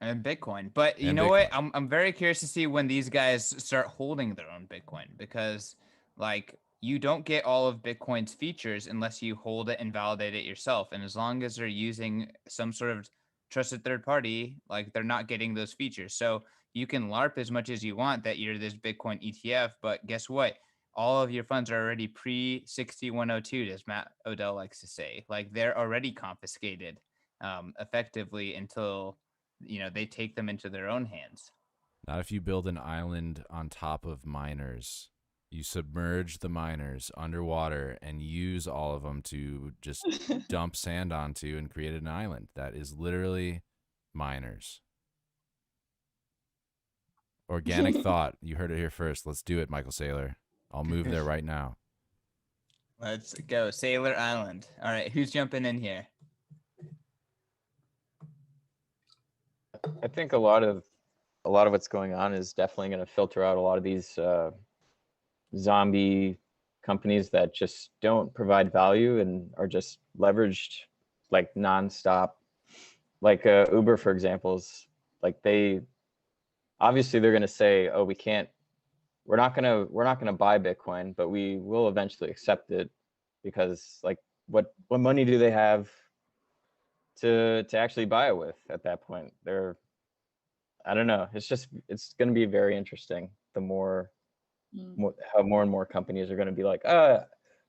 And Bitcoin. But you And know what? Bitcoin. I'm very curious to see when these guys start holding their own Bitcoin, because like you don't get all of Bitcoin's features unless you hold it and validate it yourself. And as long as they're using some sort of trusted third party, like they're not getting those features. So you can LARP as much as you want that you're this Bitcoin ETF, but guess what? All of your funds are already pre 6102, as Matt Odell likes to say. Like they're already confiscated effectively until they take them into their own hands. Not if you build an island on top of miners. You submerge the miners underwater and use all of them to just dump sand onto and create an island. That is literally miners. Organic thought. You heard it here first. Let's do it, Michael Saylor. I'll move there right now. Let's go. Sailor Island. All right, who's jumping in here? I think a lot of what's going on is definitely going to filter out a lot of these zombie companies that just don't provide value and are just leveraged like nonstop. Like Uber, for example, is like they're going to say, oh, we're not going to buy Bitcoin, but we will eventually accept it, because like what money do they have to actually buy it with at that point? I don't know. It's going to be very interesting. The how more and more companies are going to be like,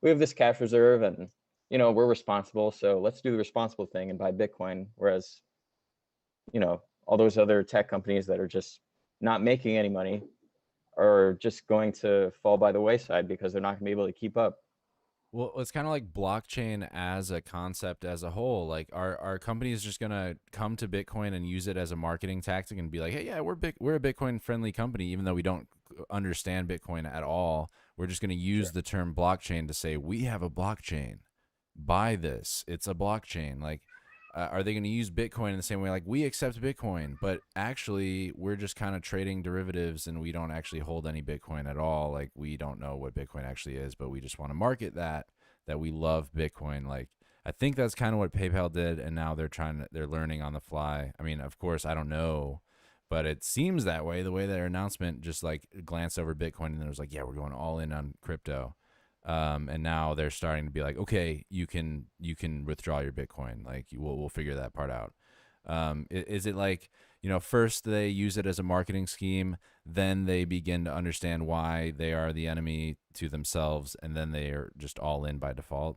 we have this cash reserve and, we're responsible. So let's do the responsible thing and buy Bitcoin. Whereas, all those other tech companies that are just not making any money are just going to fall by the wayside because they're not going to be able to keep up. Well, it's kind of like blockchain as a concept as a whole. Like, are companies just gonna come to Bitcoin and use it as a marketing tactic and be like, "Hey, yeah, we're a Bitcoin friendly company," even though we don't understand Bitcoin at all? We're just gonna use the term blockchain to say we have a blockchain. Buy this. It's a blockchain. Like, are they going to use Bitcoin in the same way? Like, we accept Bitcoin, but actually we're just kind of trading derivatives and we don't actually hold any Bitcoin at all. Like, we don't know what Bitcoin actually is, but we just want to market that we love Bitcoin. Like, I think that's kind of what PayPal did. And now they're learning on the fly. I mean, of course, I don't know, but it seems that way, the way their announcement just like glanced over Bitcoin and it was like, yeah, we're going all in on crypto. And now they're starting to be like, okay, you can withdraw your Bitcoin. Like, we'll figure that part out. Is it like, first they use it as a marketing scheme, then they begin to understand why they are the enemy to themselves, and then they are just all in by default?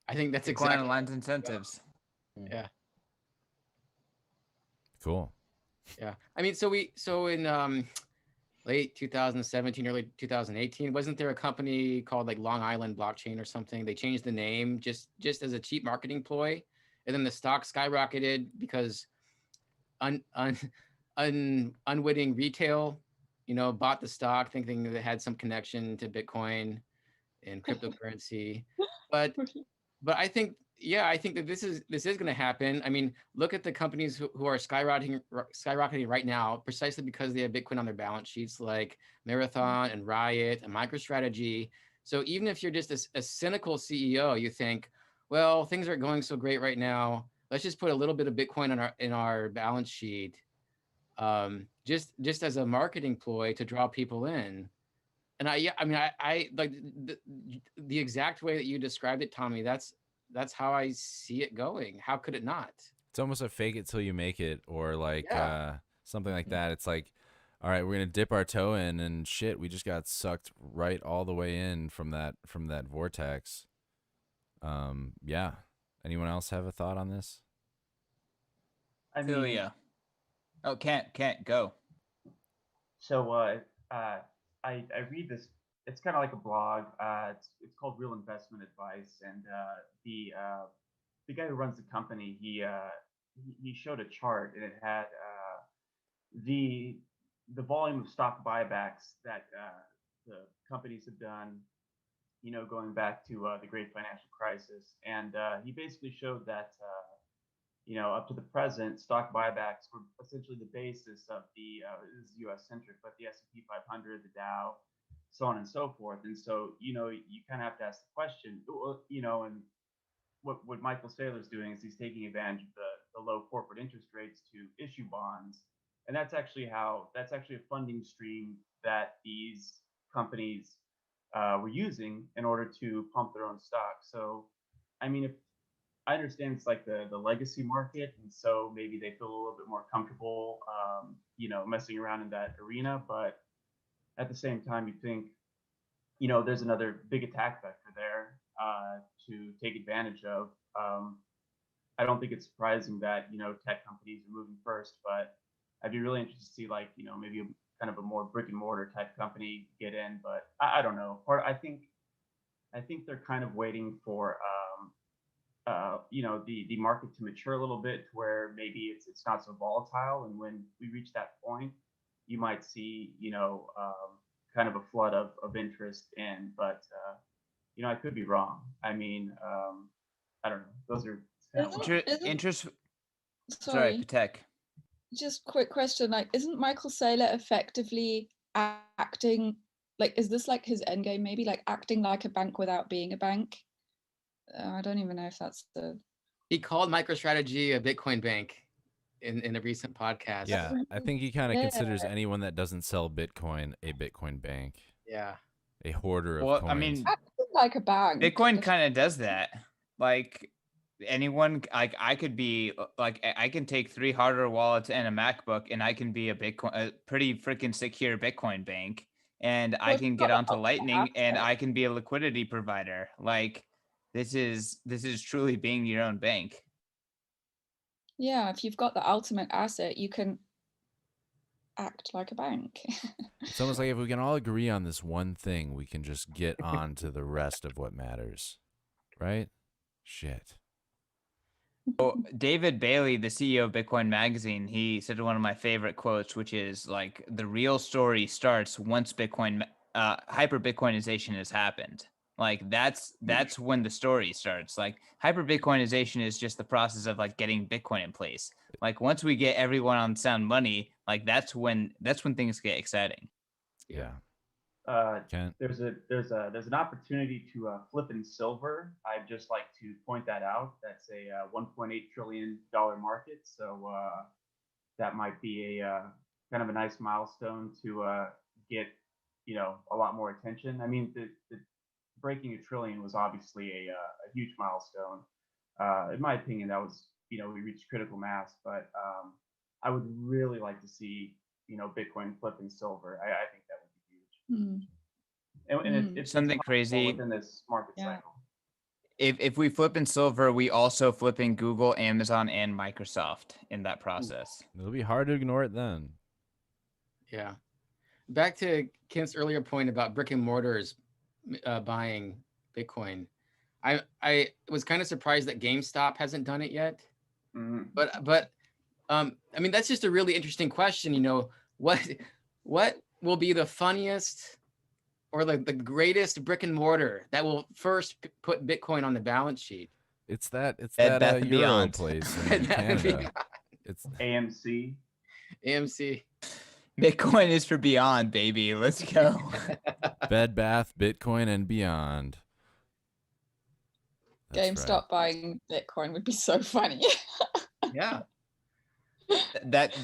I think that's Bitcoin exactly. aligns incentives. Yeah. Cool. Yeah. I mean, so in late 2017, early 2018, wasn't there a company called like Long Island Blockchain or something? They changed the name just as a cheap marketing ploy, and then the stock skyrocketed because unwitting retail, bought the stock thinking that it had some connection to Bitcoin and cryptocurrency. But I think that this is going to happen. I mean, look at the companies who are skyrocketing right now, precisely because they have Bitcoin on their balance sheets, like Marathon and Riot and MicroStrategy. So even if you're just a cynical CEO, you think, well, things are going so great right now. Let's just put a little bit of Bitcoin in our balance sheet, just as a marketing ploy to draw people in. And I like the exact way that you described it, Tommy. That's how I see it going. How could it not? It's almost a fake it till you make it, or like something like that. It's like, all right, we're gonna dip our toe in, and shit, we just got sucked right all the way in from that vortex. Yeah. Anyone else have a thought on this? I mean, Celia. Oh, can't go. So I read this. It's kind of like a blog. It's called Real Investment Advice, and the guy who runs the company, he showed a chart, and it had the volume of stock buybacks that the companies have done, going back to the Great Financial Crisis, and he basically showed that up to the present, stock buybacks were essentially the basis of the this is U.S. centric, but the S&P 500, the Dow, so on and so forth. And so you kind of have to ask the question, and what Michael Saylor's doing is he's taking advantage of the low corporate interest rates to issue bonds, and that's actually a funding stream that these companies were using in order to pump their own stock. So, I mean, if I understand it's like the legacy market, and so maybe they feel a little bit more comfortable, messing around in that arena. But at the same time, you think, there's another big attack vector there to take advantage of. I don't think it's surprising that tech companies are moving first, but I'd be really interested to see maybe kind of a more brick and mortar type company get in. But I don't know. I think they're kind of waiting for the market to mature a little bit to where maybe it's not so volatile, and when we reach that point, you might see kind of a flood of interest in. But I could be wrong. I mean, I don't know. Those are Interest. Sorry, Sorry, Petek. just quick question. Like, isn't Michael Saylor effectively acting like, is this like his end game? Maybe like acting like a bank without being a bank. I don't even know if that's the. He called MicroStrategy a Bitcoin bank in a recent podcast. Yeah, I think he kind of considers anyone that doesn't sell Bitcoin a Bitcoin bank. Yeah. A hoarder of Well, coins. I mean, Like a bank. Bitcoin kind of does that. Like anyone, like I could be like I can take 3 hardware wallets and a MacBook, and I can be a pretty freaking secure Bitcoin bank, and I can get onto Lightning, and I can be a liquidity provider. Like this is truly being your own bank. Yeah, if you've got the ultimate asset, you can act like a bank. It's almost like if we can all agree on this one thing, we can just get on to the rest of what matters. Right? Shit. Well, David Bailey, the CEO of Bitcoin Magazine, he said one of my favorite quotes, which is like, the real story starts once hyper Bitcoinization has happened. Like that's when the story starts. Like hyper Bitcoinization is just the process of like getting Bitcoin in place. Like once we get everyone on sound money, like that's when things get exciting. Yeah. There's an opportunity to flip in silver. I'd just like to point that out. That's a $1.8 trillion market. So that might be a kind of a nice milestone to get a lot more attention. I mean, the breaking $1 trillion was obviously a huge milestone. In my opinion, that was we reached critical mass. But I would really like to see Bitcoin flip in silver. I think that would be huge. And it's something crazy within this market cycle. If we flip in silver, we also flip in Google, Amazon, and Microsoft in that process. It'll be hard to ignore it then. Yeah. Back to Kent's earlier point about brick and mortars buying Bitcoin. I was kind of surprised that GameStop hasn't done it yet. Mm-hmm. But I mean, that's just a really interesting question. What will be the funniest or the greatest brick and mortar that will first put Bitcoin on the balance sheet? It's that Bed Euro Beyond. place in Canada. It's AMC. Bitcoin is for beyond, baby. Let's go. Bed Bath, Bitcoin, and Beyond. That's GameStop buying Bitcoin would be so funny. Yeah. That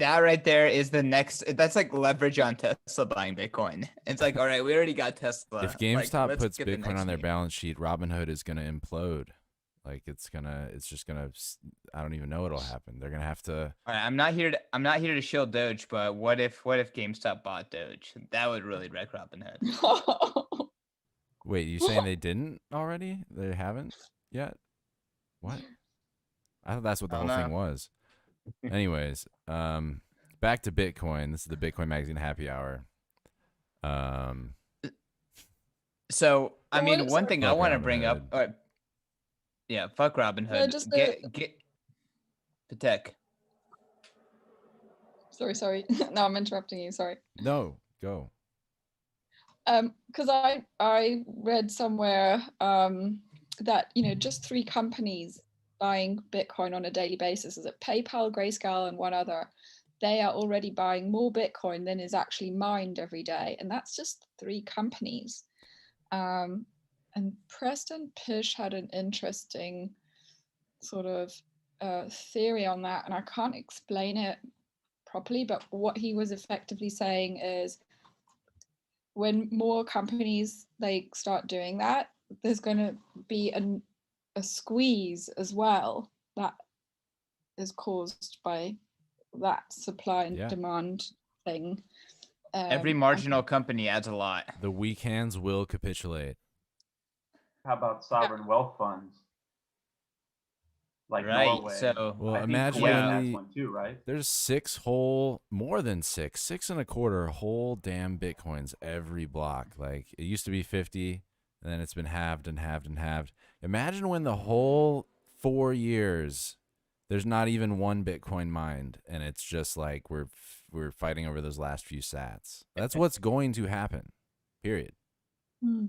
right there is the next. That's like leverage on Tesla buying Bitcoin. It's like, all right, we already got Tesla. If GameStop like, puts Bitcoin on their balance sheet, Robinhood is going to implode. Like it's just gonna. I don't even know what'll happen. They're gonna have to. All right, I'm not here to shield Doge, but what if GameStop bought Doge? That would really wreck Robinhood. Wait, you saying they didn't already? They haven't yet? What? I thought that's what the whole thing was. Anyways, back to Bitcoin. This is the Bitcoin Magazine Happy Hour. So I mean, one thing I want to bring up. Yeah, fuck Robinhood. Get Petek. Sorry. No, I'm interrupting you. Sorry. No, go. Because I read somewhere that just 3 companies buying Bitcoin on a daily basis. Is it PayPal, Grayscale, and one other? They are already buying more Bitcoin than is actually mined every day, and that's just 3 companies. And Preston Pish had an interesting sort of theory on that, and I can't explain it properly, but what he was effectively saying is when more companies like start doing that, there's going to be a squeeze as well that is caused by that supply and demand thing. Every marginal company adds a lot. The weak hands will capitulate. How about sovereign wealth funds? Like Right, Norway. so well, I think imagine Kuwait when has one too, right? There's more than 6.25 whole damn Bitcoins every block. Like it used to be 50, and then it's been halved and halved and halved. Imagine when the whole 4 years there's not even one Bitcoin mined, and it's just like we're fighting over those last few sats. That's what's going to happen. Period.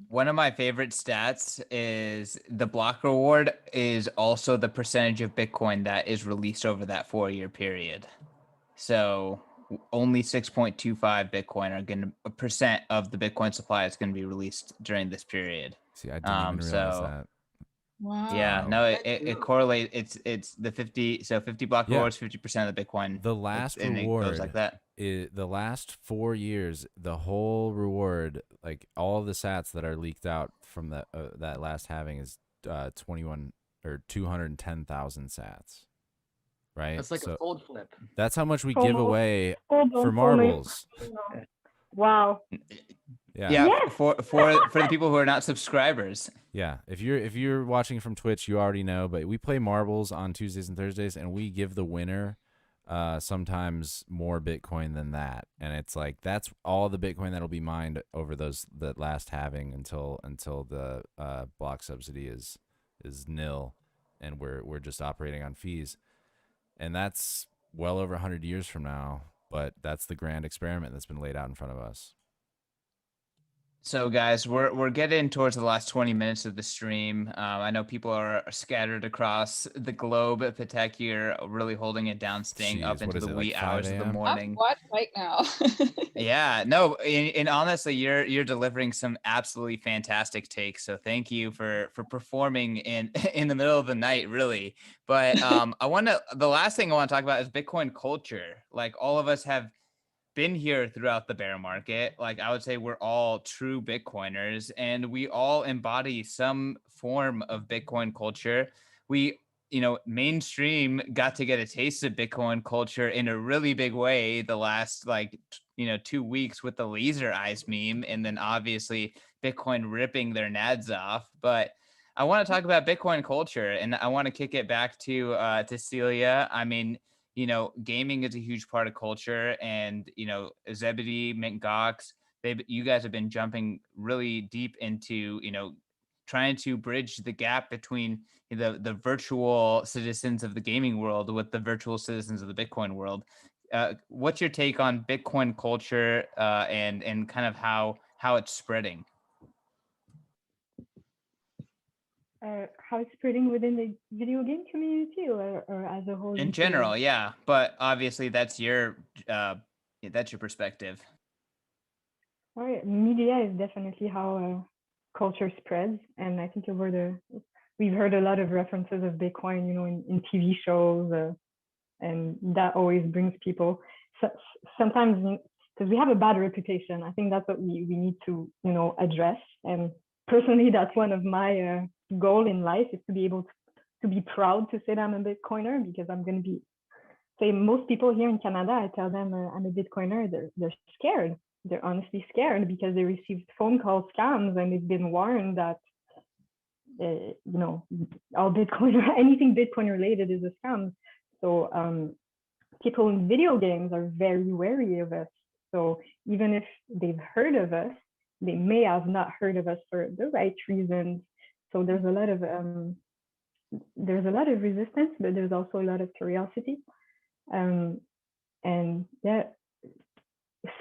One of my favorite stats is the block reward is also the percentage of Bitcoin that is released over that 4-year period. So only 6.25 Bitcoin are going to percent of the Bitcoin supply is going to be released during this period. See, I didn't even realize that. Wow. Yeah, no, it correlates. It's the 50. So 50 block rewards, 50% of the Bitcoin. The last reward, it goes like that. The last 4 years, the whole reward, like all the sats that are leaked out from that last halving is 21 or 210,000 sats. Right. That's like a fold flip. That's how much we give away Hold for on, marbles. Wow. Yeah. For the people who are not subscribers. Yeah, if you're watching from Twitch, you already know, but we play marbles on Tuesdays and Thursdays, and we give the winner sometimes more Bitcoin than that, and it's like that's all the Bitcoin that'll be mined over that last halving until the block subsidy is nil, and we're just operating on fees, and that's well over 100 years from now. But that's the grand experiment that's been laid out in front of us. So guys, we're getting towards the last 20 minutes of the stream. I know people are scattered across the globe. Petek, you're really holding it down, staying up into the wee hours of the morning. I'm wide awake now. Yeah, no, and honestly, you're delivering some absolutely fantastic takes. So thank you for performing in the middle of the night, really. But the last thing I want to talk about is Bitcoin culture. Like all of us have been here throughout the bear market. Like I would say we're all true Bitcoiners, and we all embody some form of Bitcoin culture. We, mainstream got to get a taste of Bitcoin culture in a really big way the last 2 weeks with the laser eyes meme, and then obviously Bitcoin ripping their nads off. But I want to talk about Bitcoin culture, and I want to kick it back to Celia. I mean, gaming is a huge part of culture, and Zebedee, Mint Gox, you guys have been jumping really deep into trying to bridge the gap between the virtual citizens of the gaming world with the virtual citizens of the Bitcoin world. What's your take on Bitcoin culture and kind of how it's spreading? How it's spreading within the video game community or as a whole? In general, yeah. But obviously that's your perspective. All right. Media is definitely how culture spreads. And I think we've heard a lot of references of Bitcoin, in TV shows, and that always brings people. So, sometimes, because we have a bad reputation, I think that's what we need to, address. And personally, that's one of my goal in life is to be able to be proud to say that I'm a Bitcoiner, because I'm going to say most people here in Canada, I tell them I'm a Bitcoiner, they're scared. They're honestly scared because they received phone call scams, and they've been warned that all Bitcoin or anything Bitcoin related is a scam. So people in video games are very wary of us. So even if they've heard of us, they may have not heard of us for the right reasons. So there's a lot of resistance, but there's also a lot of curiosity. And yeah,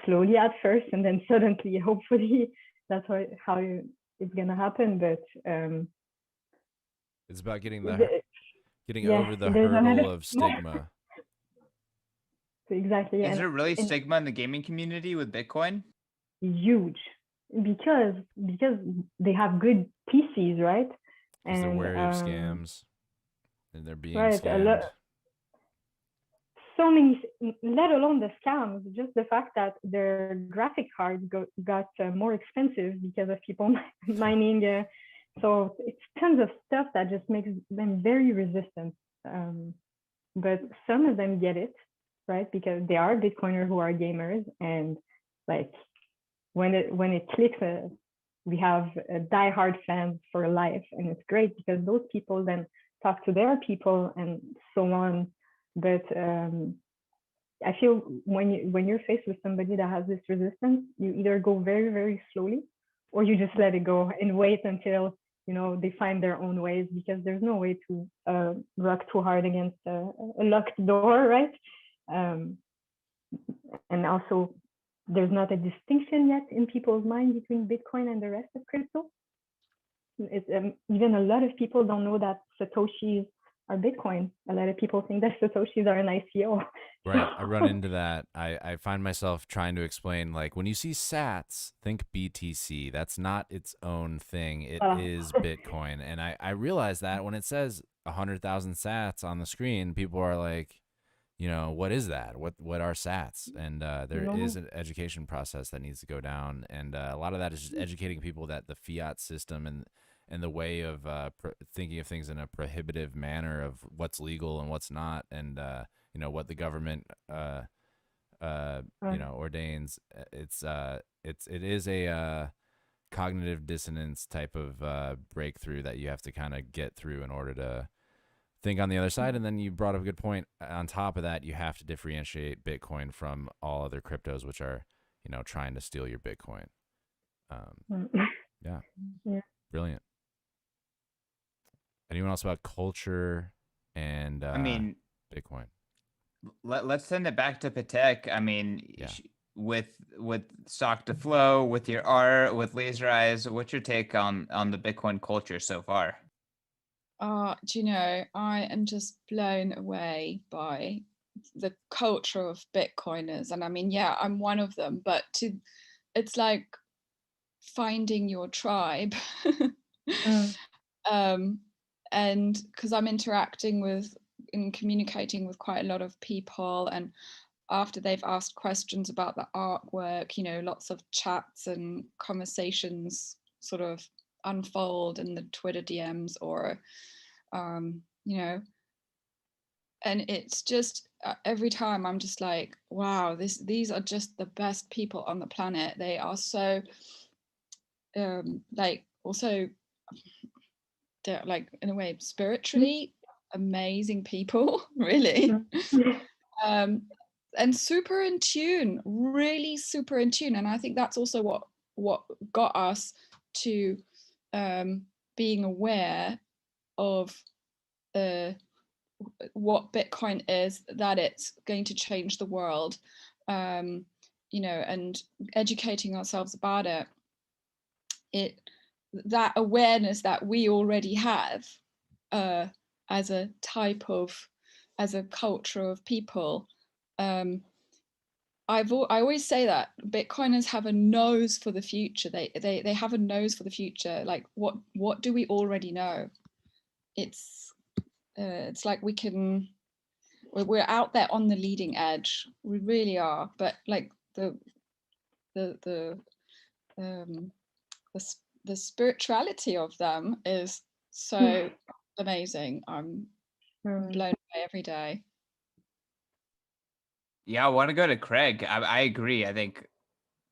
slowly at first, and then suddenly, hopefully, that's how it's gonna happen. But it's about getting over the hurdle of stigma. Exactly. Is there really stigma in the gaming community with Bitcoin? Huge, because they have good PCs, right? And they're wary of scams, and they're being right, scammed. so many, let alone the scams, just the fact that their graphic cards got more expensive because of people mining. So it's tons of stuff that just makes them very resistant. But some of them get it, right? Because they are Bitcoiners who are gamers, and like when it clicks, we have diehard fans for life, and it's great because those people then talk to their people and so on. But I feel when you're faced with somebody that has this resistance, you either go very, very slowly, or you just let it go and wait until they find their own ways, because there's no way to rock too hard against a locked door, right? And also, there's not a distinction yet in people's mind between Bitcoin and the rest of crypto. It's, even a lot of people don't know that Satoshis are Bitcoin. A lot of people think that Satoshis are an ICO. Right. I run into that. I find myself trying to explain, like, when you see sats, think BTC. That's not its own thing. It is Bitcoin. And I realize that when it says 100,000 sats on the screen, people are like, what is that? What are sats? And there is an education process that needs to go down. And a lot of that is just educating people that the fiat system and the way of thinking of things in a prohibitive manner of what's legal and what's not, and what the government ordains. It is a cognitive dissonance type of breakthrough that you have to kind of get through in order to think on the other side. And then you brought up a good point. On top of that, you have to differentiate Bitcoin from all other cryptos, which are trying to steal your Bitcoin. Yeah. Brilliant. Anyone else about culture and Bitcoin? Let's send it back to Petek. I mean, with Stock to Flow, with your art, with Laser Eyes, what's your take on the Bitcoin culture so far? Do you know, I am just blown away by the culture of Bitcoiners. And I mean, yeah, I'm one of them, but it's like finding your tribe. And because I'm interacting with and communicating with quite a lot of people, and after they've asked questions about the artwork, lots of chats and conversations sort of unfold in the Twitter DMs or and it's just every time I'm just like, wow, these are just the best people on the planet. They are so also they're like, in a way, spiritually amazing people, really. And super in tune, really super in tune. And I think that's also what got us to being aware of what Bitcoin is, that it's going to change the world, and educating ourselves about it. That awareness that we already have as a culture of people. I always say that Bitcoiners have a nose for the future. They have a nose for the future. Like what do we already know? It's like we're out there on the leading edge. We really are. But like the spirituality of them is so amazing. I'm blown away every day. Yeah, I want to go to Craig. I agree. I think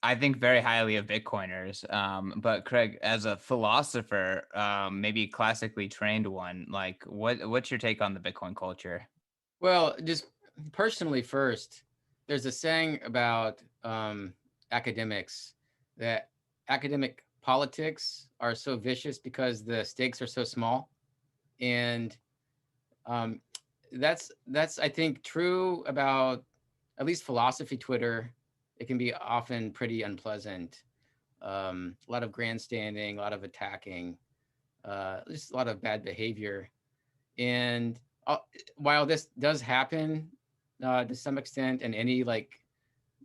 very highly of Bitcoiners. But Craig, as a philosopher, maybe classically trained one, like what's your take on the Bitcoin culture? Well, just personally first, there's a saying about academics, that academic politics are so vicious because the stakes are so small. And that's I think true about at least philosophy Twitter. It can be often pretty unpleasant. A lot of grandstanding, a lot of attacking, just a lot of bad behavior. And while this does happen to some extent in any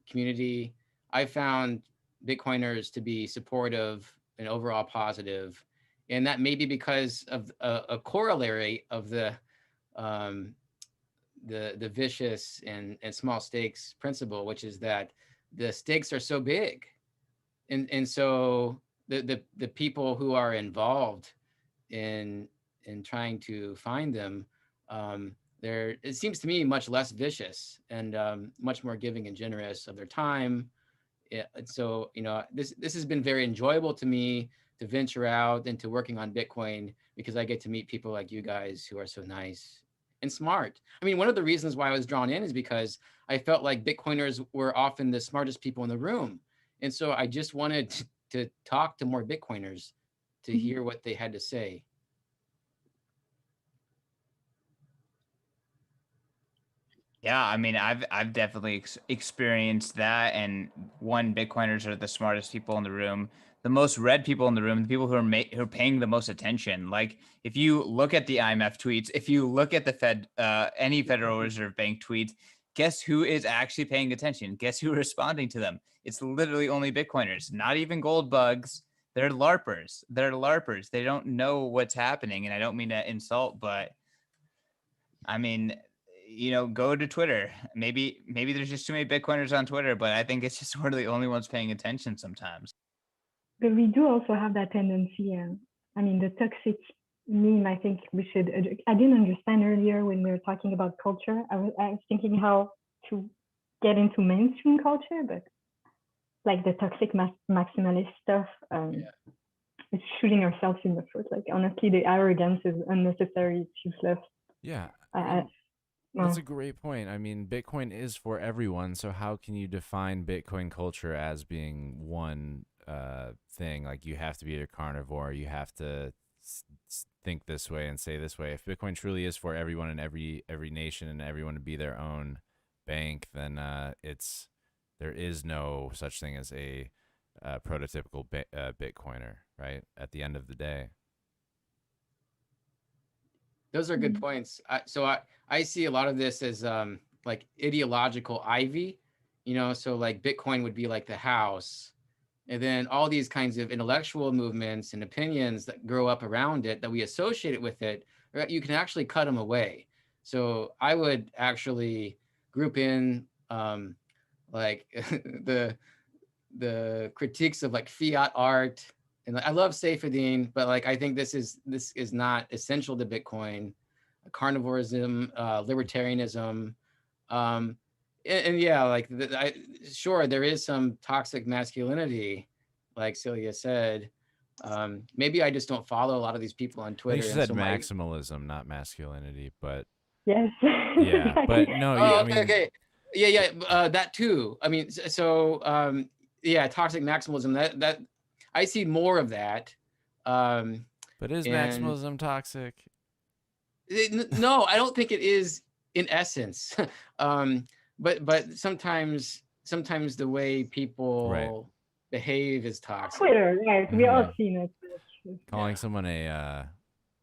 community, I found Bitcoiners to be supportive and overall positive. And that may be because of a corollary of the vicious and small stakes principle, which is that the stakes are so big, and so the people who are involved in trying to find them, they're, it seems to me, much less vicious and much more giving and generous of their time. Yeah, so this has been very enjoyable to me to venture out into working on Bitcoin, because I get to meet people like you guys who are so nice and smart. I mean, one of the reasons why I was drawn in is because I felt like Bitcoiners were often the smartest people in the room, and so I just wanted to talk to more Bitcoiners to hear what they had to say. Yeah, I mean, I've definitely experienced that. And one, Bitcoiners are the smartest people in the room, the most read people in the room, the people who are who are paying the most attention. Like, if you look at the IMF tweets, if you look at the Fed, any Federal Reserve Bank tweets, guess who is actually paying attention? Guess who responding to them? It's literally only Bitcoiners, not even gold bugs. They're LARPers. They're LARPers. They don't know what's happening, and I don't mean to insult, but I mean, go to Twitter. Maybe there's just too many Bitcoiners on Twitter, but I think it's just we're the only ones paying attention sometimes. But we do also have that tendency. I mean, the toxic meme, I think we should, I didn't understand earlier when we were talking about culture. I was thinking how to get into mainstream culture, but like the toxic maximalist stuff, it's shooting ourselves in the foot. Like, honestly, the arrogance is unnecessary. It's useless. Yeah. Well, That's a great point. I mean, Bitcoin is for everyone. So how can you define Bitcoin culture as being one thing? Like, you have to be a carnivore. You have to think this way and say this way. If Bitcoin truly is for everyone in every nation and everyone to be their own bank, then there is no such thing as a prototypical Bitcoiner, right? At the end of the day. Those are good points. So I see a lot of this as like ideological ivy, so like Bitcoin would be like the house, and then all these kinds of intellectual movements and opinions that grow up around it that we associate it with it, you can actually cut them away. So I would actually group in like the critiques of like fiat art, and I love Saifedean, but like I think this is not essential to Bitcoin. Carnivorism, libertarianism, and yeah, like sure there is some toxic masculinity, like Celia said. Maybe I just don't follow a lot of these people on I think Twitter. she And said so maximalism, not masculinity, but yes. yeah, but no, Oh, I okay, mean, okay. Yeah, that too. I mean, so yeah, toxic maximalism. That I see more of that. but is And maximalism toxic? no, I don't think it is in essence. But sometimes the way people behave is toxic. Twitter, right? We all seen it. Calling someone a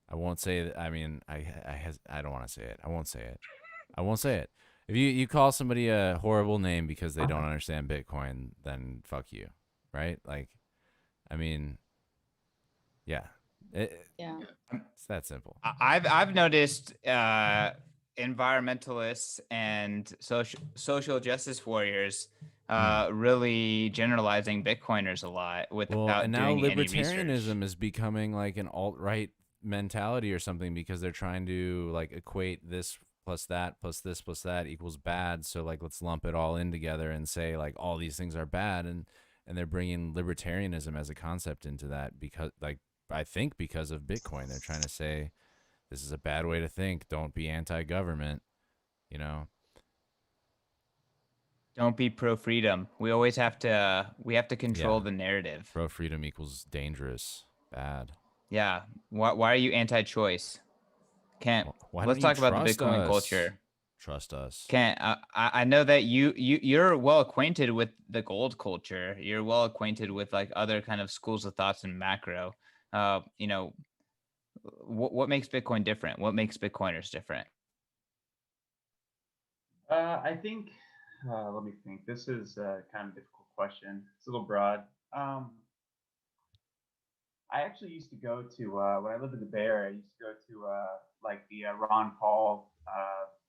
I won't say that. I mean, I don't want to say it. I won't say it. I won't say it. If you call somebody a horrible name because they don't understand Bitcoin, then fuck you, right? Like, I mean, yeah, Yeah. it's that simple. I've noticed environmentalists and social justice warriors really generalizing Bitcoiners a lot without and now doing any libertarianism research. is becoming like an alt-right mentality or something, because they're trying to like equate this plus that plus this plus that equals bad. So like, let's lump it all in together and say like all these things are bad, and they're bringing libertarianism as a concept into that, because like I think because of Bitcoin, they're trying to say this is a bad way to think. Don't be anti-government, you know. Don't be pro freedom. We always have to control the narrative. Pro freedom equals dangerous, bad. Yeah. Why are you anti-choice? Can't. Why Let's don't you talk about the trust Bitcoin us? culture. Trust us. Can't. I know that you're well acquainted with the gold culture. You're well acquainted with like other kind of schools of thoughts and macro. What makes Bitcoin different? What makes Bitcoiners different? I think, let me think. This is kind of a difficult question. It's a little broad. I actually used to go to, when I lived in the Bay Area, I used to go to like the Ron Paul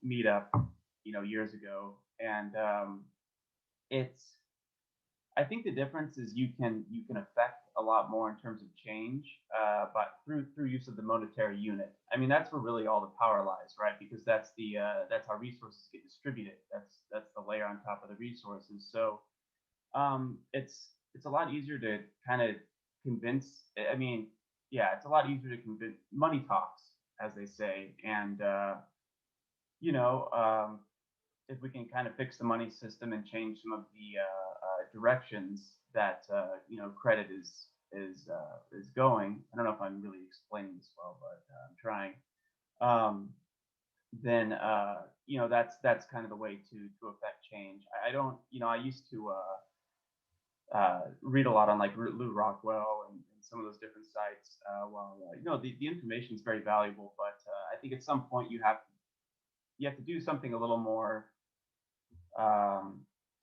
meetup, years ago, and I think the difference is you can affect a lot more in terms of change, but through use of the monetary unit. I mean, that's where really all the power lies, right? Because that's how resources get distributed. That's the layer on top of the resources. So it's a lot easier to kind of convince. I mean, yeah, it's a lot easier to convince. Money talks, as they say, and you know, if we can kind of fix the money system and change some of the directions that credit is going. I don't know if I'm really explaining this well, but I'm trying. Then that's kind of the way to affect change. I don't, I used to read a lot on like Lou Rockwell and some of those different sites. The information is very valuable, but I think at some point you have to do something a little more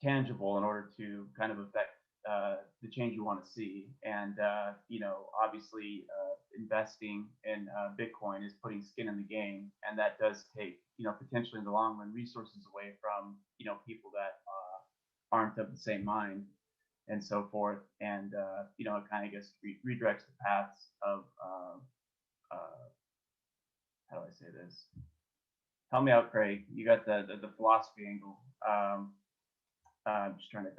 tangible in order to kind of affect the change you want to see. And obviously, investing in Bitcoin is putting skin in the game, and that does take potentially in the long run resources away from people that aren't of the same mind and so forth. And it kind of gets redirects the paths of how do I say this? Help me out, Craig. You got the philosophy angle. I'm just trying to.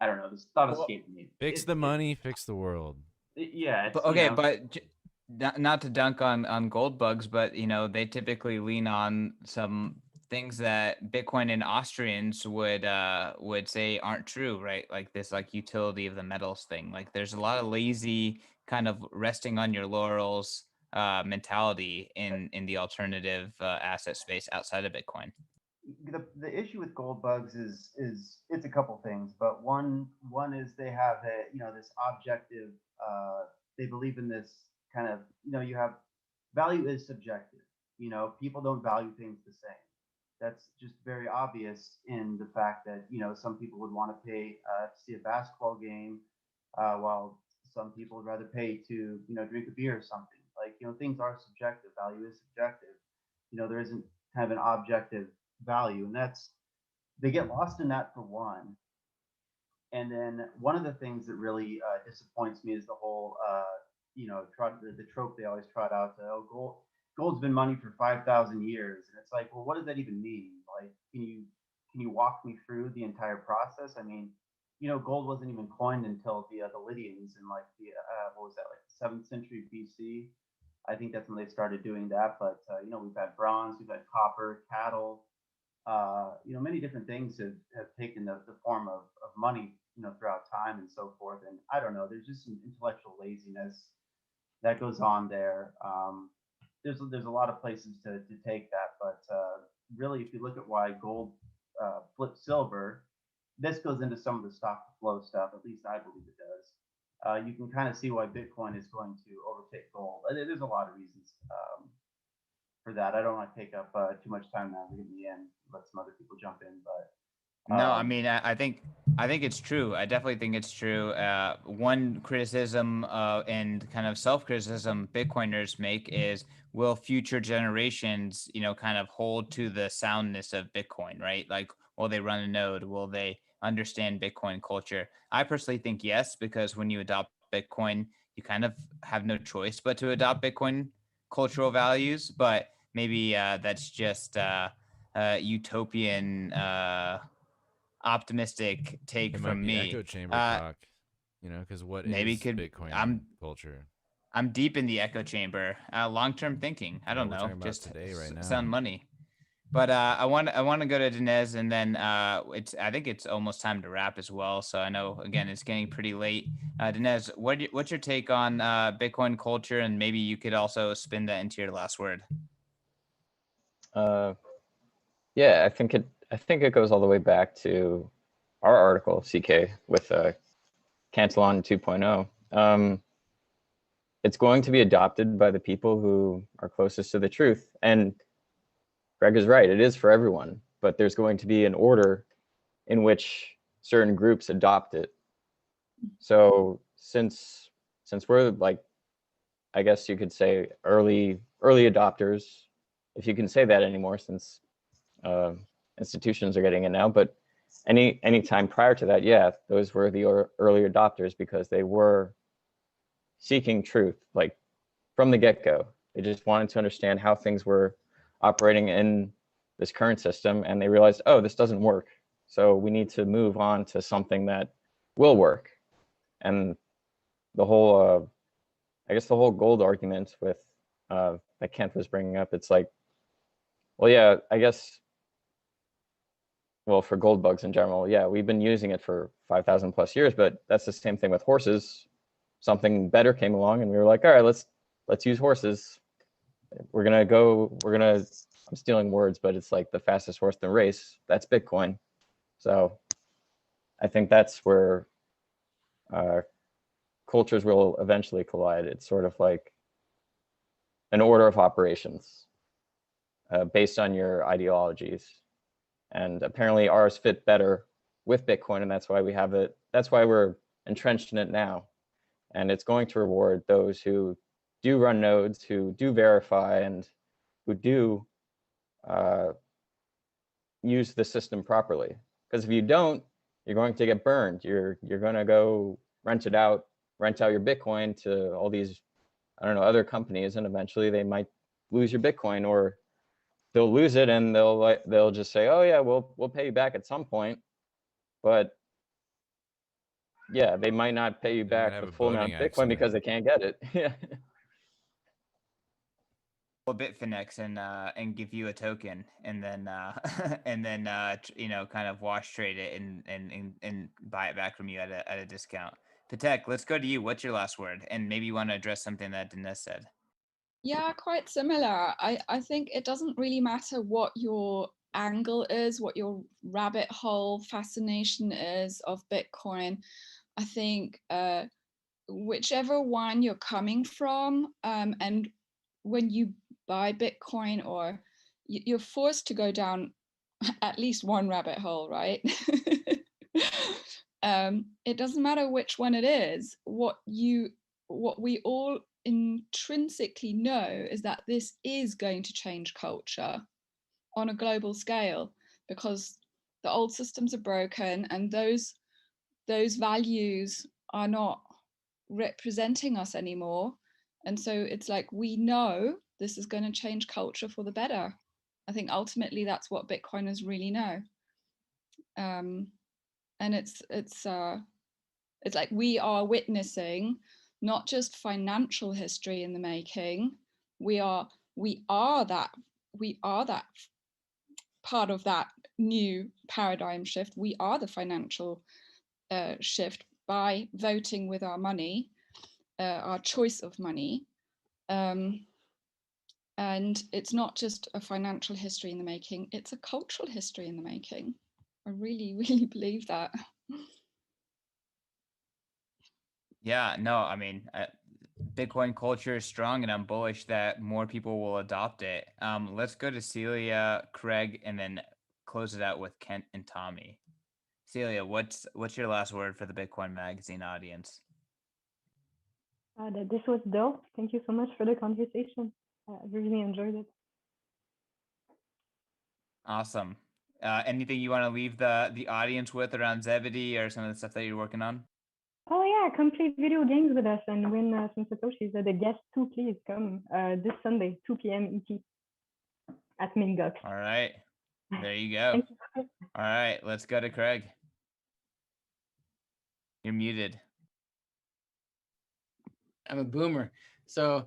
I don't know. This thought escaped me. Fix the money, fix the world. Yeah. But not to dunk on gold bugs, but they typically lean on some things that Bitcoin and Austrians would say aren't true, right? Like this, like utility of the metals thing. Like there's a lot of lazy kind of resting on your laurels mentality in the alternative asset space outside of Bitcoin. The issue with gold bugs is it's a couple things, but one is they have this objective. They believe in this kind of you have value is subjective. People don't value things the same. That's just very obvious in the fact that some people would want to pay to see a basketball game, while some people would rather pay to drink a beer or something. Like things are subjective. Value is subjective. There isn't kind of an objective value, and they get lost in that for one. And then one of the things that really disappoints me is the whole the trope they always trot out to, gold's been money for 5,000 years, and it's like, well, what does that even mean? Like, can you walk me through the entire process? I mean, gold wasn't even coined until the Lydians in like the what was that, like the 7th century BC. I think that's when they started doing that. But we've had bronze, we've had copper, cattle. Many different things have taken the form of money, throughout time and so forth. And I don't know, there's just some intellectual laziness that goes on there. There's a lot of places to take that, but really, if you look at why gold flipped silver, this goes into some of the stock to flow stuff. At least I believe it does. You can kind of see why Bitcoin is going to overtake gold. There's a lot of reasons for that. I don't want to take up too much time now. We're in the end, let some other people jump in. But no, I mean, I think it's true. I definitely think it's true. One criticism and kind of self-criticism Bitcoiners make is, will future generations, kind of hold to the soundness of Bitcoin, right? Like, will they run a node? Will they understand Bitcoin culture? I personally think yes, because when you adopt Bitcoin, you kind of have no choice but to adopt Bitcoin cultural values. But maybe that's just utopian optimistic take It from might be me. echo chamber talk, because what maybe is Bitcoin culture? I'm deep in the echo chamber. Long-term thinking. I don't know. Just today, right now. Sound money. But I want to go to Deniz, and then I think it's almost time to wrap as well. So I know, again, it's getting pretty late. Deniz, what's your take on Bitcoin culture, and maybe you could also spin that into your last word. Yeah, I think it goes all the way back to our article, CK, with Cancel on 2.0. It's going to be adopted by the people who are closest to the truth. And Greg is right, it is for everyone, but there's going to be an order in which certain groups adopt it. So since we're, like, I guess you could say early adopters if you can say that anymore, since institutions are getting it now. But any time prior to that, yeah, those were the early adopters because they were seeking truth, like from the get-go. They just wanted to understand how things were operating in this current system, and they realized, oh, this doesn't work. So we need to move on to something that will work. And the whole, I guess the whole gold argument with that Kent was bringing up, it's like, well, yeah, I guess, well, for gold bugs in general, yeah, we've been using it for 5,000 plus years, but that's the same thing with horses. Something better came along and we were like, all right, let's use horses. I'm stealing words, but it's like the fastest horse in the race. That's Bitcoin. So I think that's where cultures will eventually collide. It's sort of like an order of operations based on your ideologies. And apparently ours fit better with Bitcoin, and that's why we have it. That's why we're entrenched in it now. And it's going to reward those who do run nodes, who do verify, and who do use the system properly. Because if you don't, you're going to get burned. You're going to go rent out your Bitcoin to all these, I don't know, other companies, and eventually they might lose your Bitcoin, or they'll lose it and they'll just say, oh yeah, we'll pay you back at some point. But yeah, they might not pay you back the full amount of Bitcoin because they can't get it. Yeah. Bitfinex and give you a token, and then kind of wash trade it and buy it back from you at a discount. Petek, let's go to you. What's your last word? And maybe you want to address something that Deniz said. Yeah, quite similar. I think it doesn't really matter what your angle is, what your rabbit hole fascination is of Bitcoin. I think whichever one you're coming from, and when you buy Bitcoin, or you're forced to go down at least one rabbit hole, right? It doesn't matter which one it is. What we all intrinsically know is that this is going to change culture on a global scale, because the old systems are broken and those values are not representing us anymore. And so it's like, we know this is going to change culture for the better. I think ultimately that's what Bitcoiners really know. And it's like we are witnessing not just financial history in the making. We are that part of that new paradigm shift. We are the financial shift by voting with our money, our choice of money. And it's not just a financial history in the making, it's a cultural history in the making. I really, really believe that. Yeah, no, I mean, Bitcoin culture is strong, and I'm bullish that more people will adopt it. Let's go to Celia, Craig, and then close it out with Kent and Tommy. Celia, what's your last word for the Bitcoin Magazine audience? This was dope. Thank you so much for the conversation. I really enjoyed it. Awesome. Anything you want to leave the audience with around Zebedee or some of the stuff that you're working on? Oh yeah, come play video games with us and win some Satoshis. The guests too, please come this Sunday, 2 p.m. ET at Mingux. All right. There you go. All right, let's go to Craig. You're muted. I'm a boomer. So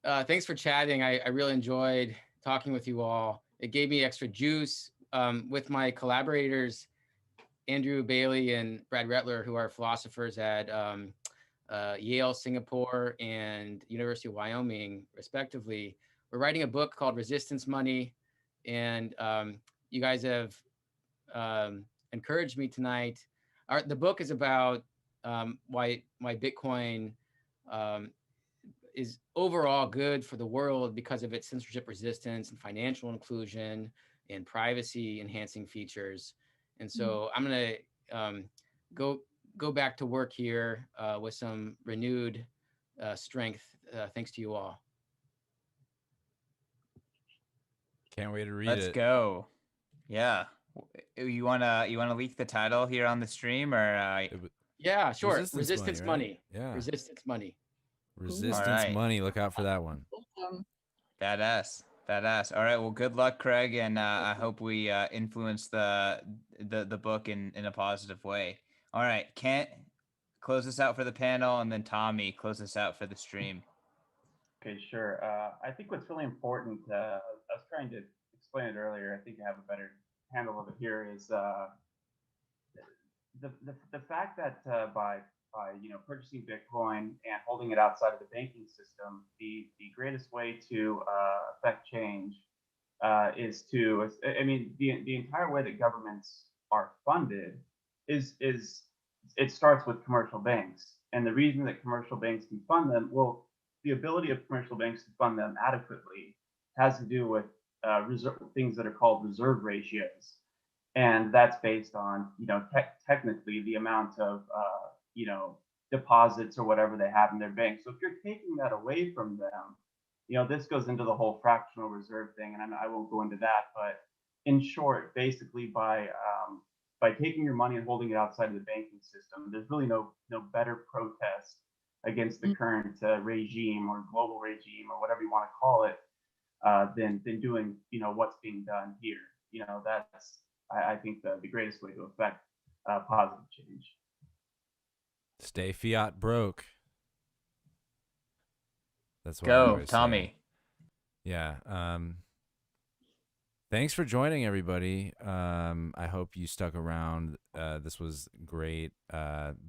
thanks for chatting. I really enjoyed talking with you all. It gave me extra juice with my collaborators, Andrew Bailey and Brad Rettler, who are philosophers at Yale, Singapore, and University of Wyoming, respectively. We're writing a book called Resistance Money, and you guys have encouraged me tonight. The book is about why Bitcoin is overall good for the world because of its censorship resistance and financial inclusion and privacy enhancing features. And so I'm going to go back to work here with some renewed strength, thanks to you all. Can't wait to read Let's it. go. Yeah. You wanna leak the title here on the stream, or Yeah, sure. Resistance Resistance money, money. right? Yeah. Resistance money. Resistance Alright. money. Look out for that one. Badass. Badass. All right. Well, good luck, Craig, and I hope we influence the book in a positive way. All right, Kent, close this out for the panel, and then Tommy, close this out for the stream. Okay, sure. I think what's really important, I was trying to explain it earlier, I think I have a better handle of it here, is the fact that by purchasing Bitcoin and holding it outside of the banking system, the greatest way to affect change is to, I mean, the entire way that governments are funded is it starts with commercial banks. And the reason that commercial banks can fund them, well, the ability of commercial banks to fund them adequately has to do with things that are called reserve ratios. And that's based on, technically the amount of, deposits or whatever they have in their bank. So if you're taking that away from them, this goes into the whole fractional reserve thing, and I won't go into that. But in short, basically by taking your money and holding it outside of the banking system, there's really no better protest against the current regime or global regime or whatever you want to call it than doing what's being done here. That's I think the greatest way to affect positive change. Stay fiat broke. That's what I Go, always Tommy. say. Yeah. Thanks for joining, everybody. I hope you stuck around. This was great.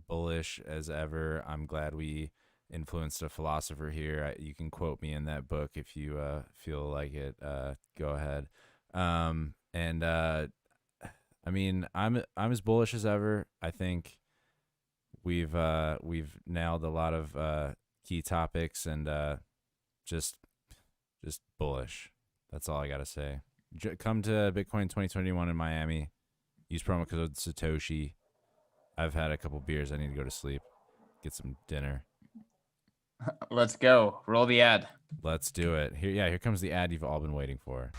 Bullish as ever. I'm glad we influenced a philosopher here. You can quote me in that book if you feel like it. Go ahead. I mean, I'm as bullish as ever. I think we've nailed a lot of key topics, and just bullish. That's all I gotta say. Come to Bitcoin 2021 in Miami. Use promo code Satoshi. I've had a couple beers. I need to go to sleep. Get some dinner. Let's go. Roll the ad. Let's do it. Here comes the ad you've all been waiting for.